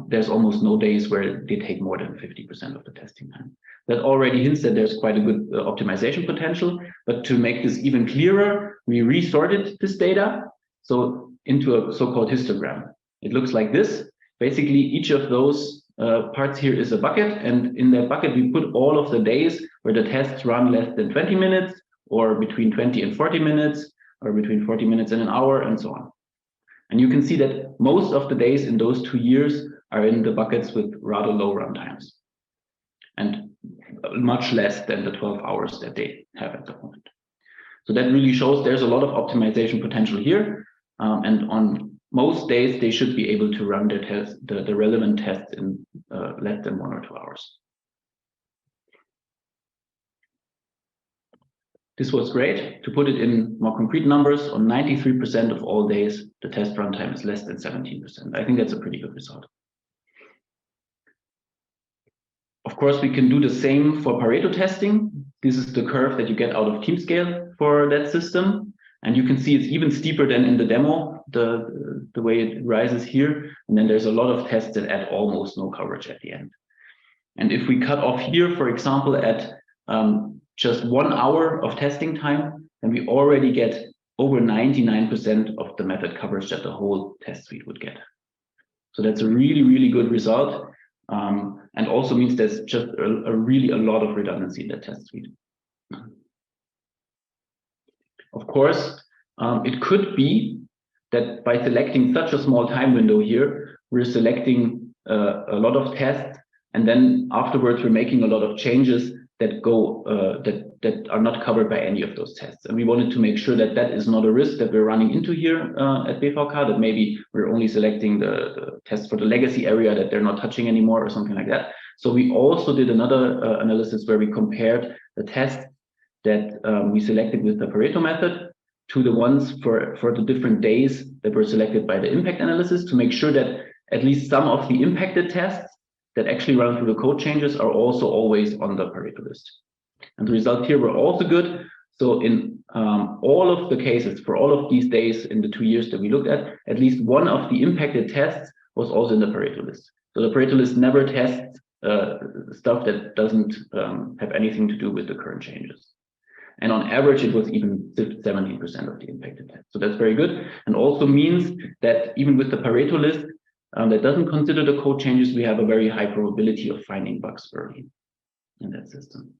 There's almost no days where they take more than 50% of the testing time. That already hints that there's quite a good optimization potential. But to make this even clearer, we resorted this data so into a so-called histogram. It looks like this. Basically, each of those parts here is a bucket, and in that bucket we put all of the days where the tests run less than 20 minutes, or between 20 and 40 minutes, or between 40 minutes and an hour, and so on. And you can see that most of the days in those 2 years are in the buckets with rather low runtimes, and much less than the 12 hours that they have at the moment. So that really shows there's a lot of optimization potential here, and on most days they should be able to run their tests, the relevant tests in less than 1 or 2 hours. This was great. To put it in more concrete numbers, on 93% of all days, the test runtime is less than 17%. I think that's a pretty good result. Of course, we can do the same for Pareto testing. This is the curve that you get out of Teamscale for that system. And you can see it's even steeper than in the demo, the way it rises here. And then there's a lot of tests that add almost no coverage at the end. And if we cut off here, for example, at just 1 hour of testing time, then we already get over 99% of the method coverage that the whole test suite would get. So that's a really, really good result. And also means there's just really a lot of redundancy in the test suite. Of course, it could be that by selecting such a small time window here, we're selecting a lot of tests, and then afterwards we're making a lot of changes that go that are not covered by any of those tests. And we wanted to make sure that that is not a risk that we're running into here at BVK, that maybe we're only selecting the tests for the legacy area that they're not touching anymore or something like that. So we also did another analysis where we compared the tests that we selected with the Pareto method to the ones for the different days that were selected by the impact analysis, to make sure that at least some of the impacted tests that actually run through the code changes are also always on the Pareto list. And the results here were also good. So in all of the cases, for all of these days in the 2 years that we looked at least one of the impacted tests was also in the Pareto list. So the Pareto list never tests stuff that doesn't have anything to do with the current changes. And on average, it was even 17% of the impacted tests. So that's very good. And also means that even with the Pareto list, that doesn't consider the code changes, we have a very high probability of finding bugs early in that system.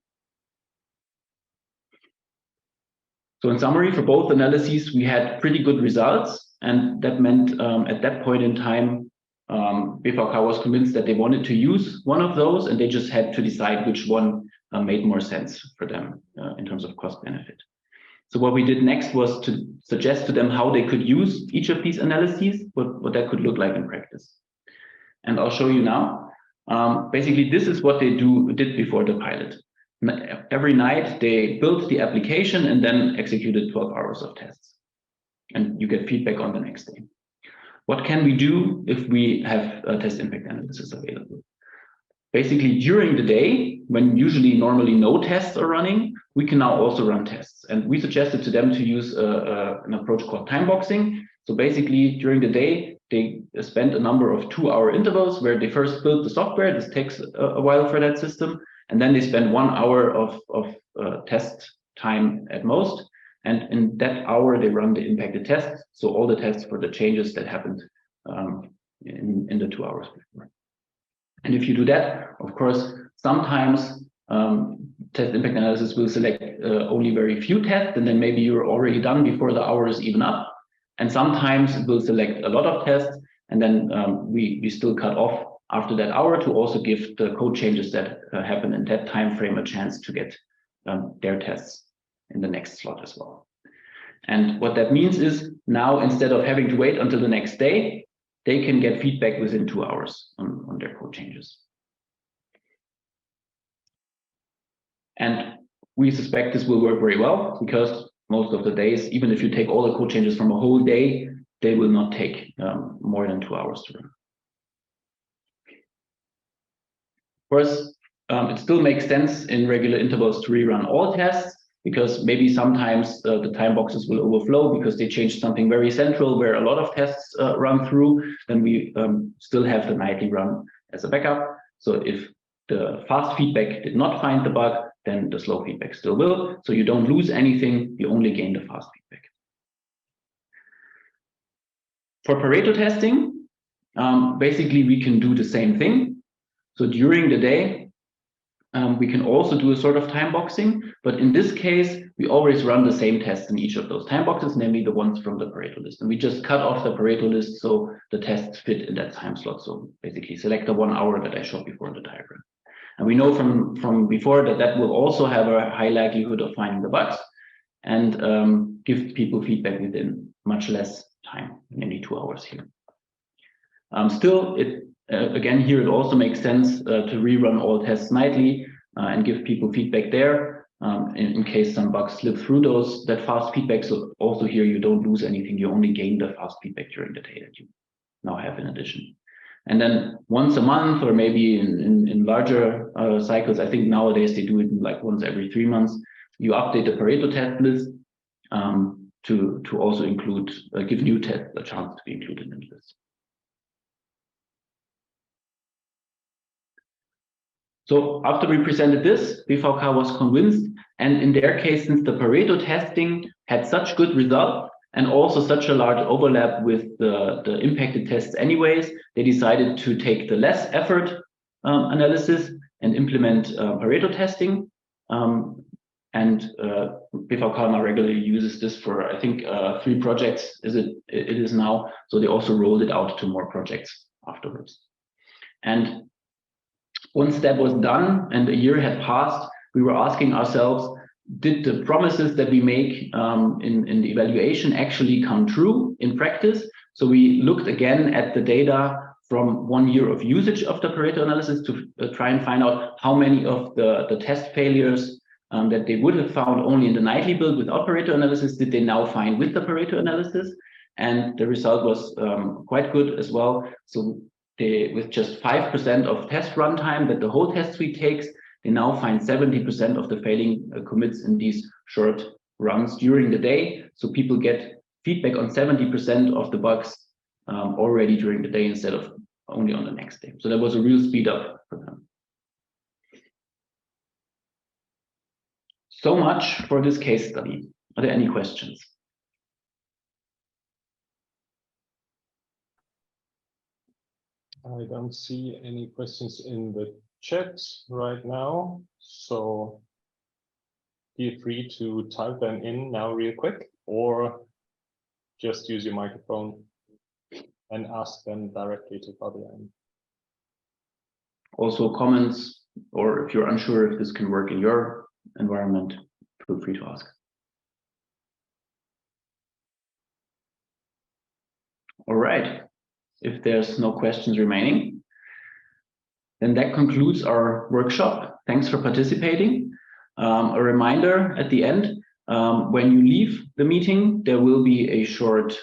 So in summary, for both analyses, we had pretty good results. And that meant at that point in time, BVK was convinced that they wanted to use one of those, and they just had to decide which one made more sense for them in terms of cost benefit. So what we did next was to suggest to them how they could use each of these analyses, what that could look like in practice. And I'll show you now. Basically, this is what they did before the pilot. Every night, they built the application and then executed 12 hours of tests. And you get feedback on the next day. What can we do if we have a test impact analysis available? Basically, during the day, when usually normally no tests are running, we can now also run tests. And we suggested to them to use an approach called time boxing. So basically, during the day, they spend a number of 2-hour intervals where they first build the software. This takes a while for that system. And then they spend 1 hour of test time at most. And in that hour, they run the impacted tests. So all the tests for the changes that happened in the 2 hours before. And if you do that, of course, sometimes test impact analysis will select only very few tests, and then maybe you're already done before the hour is even up. And sometimes it will select a lot of tests, and then we still cut off after that hour to also give the code changes that happen in that time frame a chance to get their tests in the next slot as well. And what that means is now, instead of having to wait until the next day, they can get feedback within 2 hours on their code changes. And we suspect this will work very well, because most of the days, even if you take all the code changes from a whole day, they will not take more than 2 hours to run. Of course, it still makes sense in regular intervals to rerun all tests, because maybe sometimes the time boxes will overflow because they changed something very central where a lot of tests run through. Then we still have the nightly run as a backup. So if the fast feedback did not find the bug, then the slow feedback still will. So you don't lose anything, you only gain the fast feedback. For Pareto testing, basically we can do the same thing. So during the day, we can also do a sort of time boxing, but in this case, we always run the same tests in each of those time boxes, namely the ones from the Pareto list. And we just cut off the Pareto list so the tests fit in that time slot. So basically select the 1 hour that I showed before in the diagram. And we know from before that that will also have a high likelihood of finding the bugs and give people feedback within much less time, namely 2 hours here. Still, again, here it also makes sense to rerun all tests nightly and give people feedback there in case some bugs slip through that fast feedback. So also here you don't lose anything, you only gain the fast feedback during the day that you now have in addition. And then once a month, or maybe in larger cycles, I think nowadays they do it like once every 3 months, you update the Pareto test list to also include, give new tests a chance to be included in this. So after we presented this, BVK was convinced, and in their case, since the Pareto testing had such good results and also such a large overlap with the impacted tests anyways, they decided to take the less effort analysis and implement Pareto testing. And BVK now regularly uses this for, I think, 3 projects it is now. So they also rolled it out to more projects afterwards. And once that was done and a year had passed, we were asking ourselves, did the promises that we make in the evaluation actually come true in practice? So we looked again at the data from 1 year of usage of the Pareto analysis to try and find out how many of the test failures that they would have found only in the nightly build without Pareto analysis did they now find with the Pareto analysis. And the result was quite good as well. So with just 5% of test runtime that the whole test suite takes, they now find 70% of the failing commits in these short runs during the day. So people get feedback on 70% of the bugs already during the day instead of only on the next day. So that was a real speed up for them. So much for this case study. Are there any questions? I don't see any questions in the chat right now, so feel free to type them in now real quick, or just use your microphone and ask them directly to Fabian. Also comments, or if you're unsure if this can work in your environment, feel free to ask. All right. If there's no questions remaining, then that concludes our workshop. Thanks for participating. A reminder at the end, when you leave the meeting, there will be a short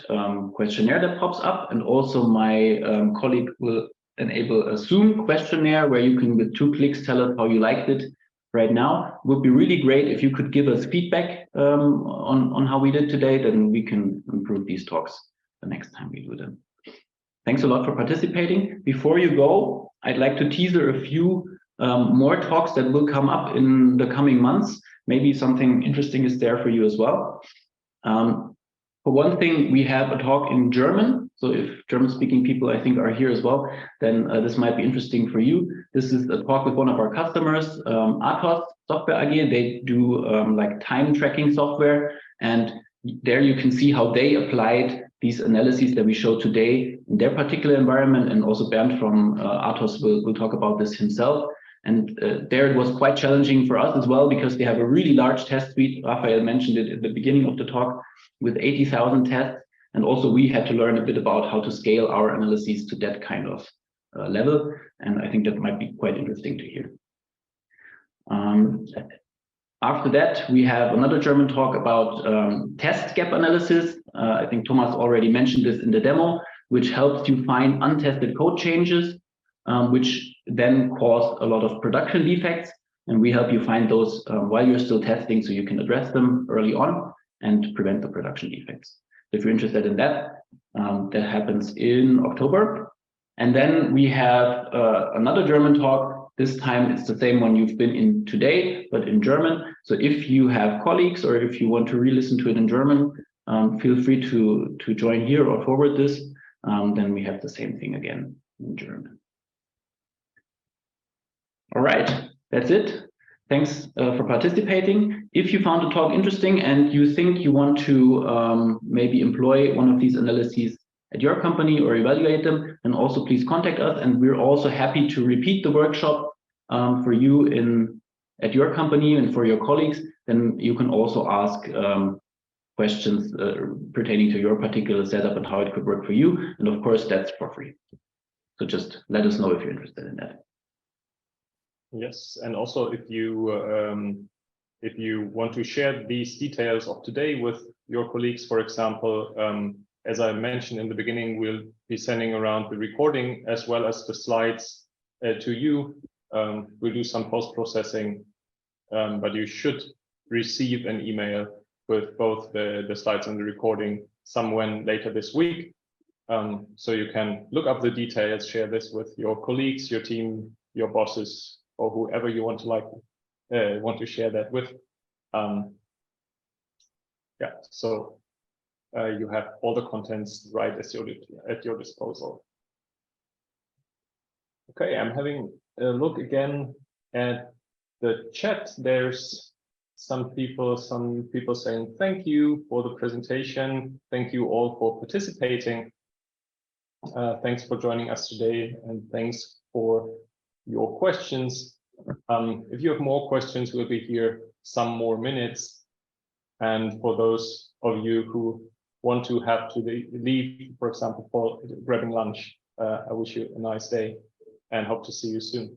questionnaire that pops up, and also my colleague will enable a Zoom questionnaire where you can, with 2 clicks, tell us how you liked it right now. It would be really great if you could give us feedback on how we did today, then we can improve these talks the next time we do them. Thanks a lot for participating. Before you go, I'd like to teaser a few more talks that will come up in the coming months. Maybe something interesting is there for you as well. For one thing, we have a talk in German. So if German-speaking people, I think, are here as well, then this might be interesting for you. This is a talk with one of our customers, Athos Software AG. They do like time tracking software. And there you can see how they applied these analyses that we showed today in their particular environment. And also Bernd from Athos will talk about this himself. And there it was quite challenging for us as well, because they have a really large test suite. Raphael mentioned it at the beginning of the talk, with 80,000 tests. And also we had to learn a bit about how to scale our analyses to that kind of level. And I think that might be quite interesting to hear. After that, we have another German talk about test gap analysis. I think Thomas already mentioned this in the demo, which helps you find untested code changes, which then cause a lot of production defects. And we help you find those while you're still testing, so you can address them early on and prevent the production defects. If you're interested in that, that happens in October. And then we have another German talk. This time it's the same one you've been in today, but in German. So if you have colleagues or if you want to re-listen to it in German, feel free to join here or forward this. Then we have the same thing again in German. All right, that's it. Thanks for participating. If you found the talk interesting and you think you want to maybe employ one of these analyses at your company or evaluate them, then also please contact us. And we're also happy to repeat the workshop for you at your company and for your colleagues. Then you can also ask questions pertaining to your particular setup and how it could work for you. And of course, that's for free. So just let us know if you're interested in that. Yes, and also if you want to share these details of today with your colleagues, for example, as I mentioned in the beginning, we'll be sending around the recording as well as the slides to you. We'll do some post-processing, but you should receive an email with both the slides and the recording somewhen later this week. So you can look up the details, share this with your colleagues, your team, your bosses, or whoever you want to share that with. Yeah, so you have all the contents right at your disposal. Okay, I'm having a look again at the chat. There's some people saying thank you for the presentation. Thank you all for participating. Thanks for joining us today, and thanks for your questions. If you have more questions, we'll be here some more minutes. And for those of you who want to have to leave, for example, for grabbing lunch, I wish you a nice day and hope to see you soon.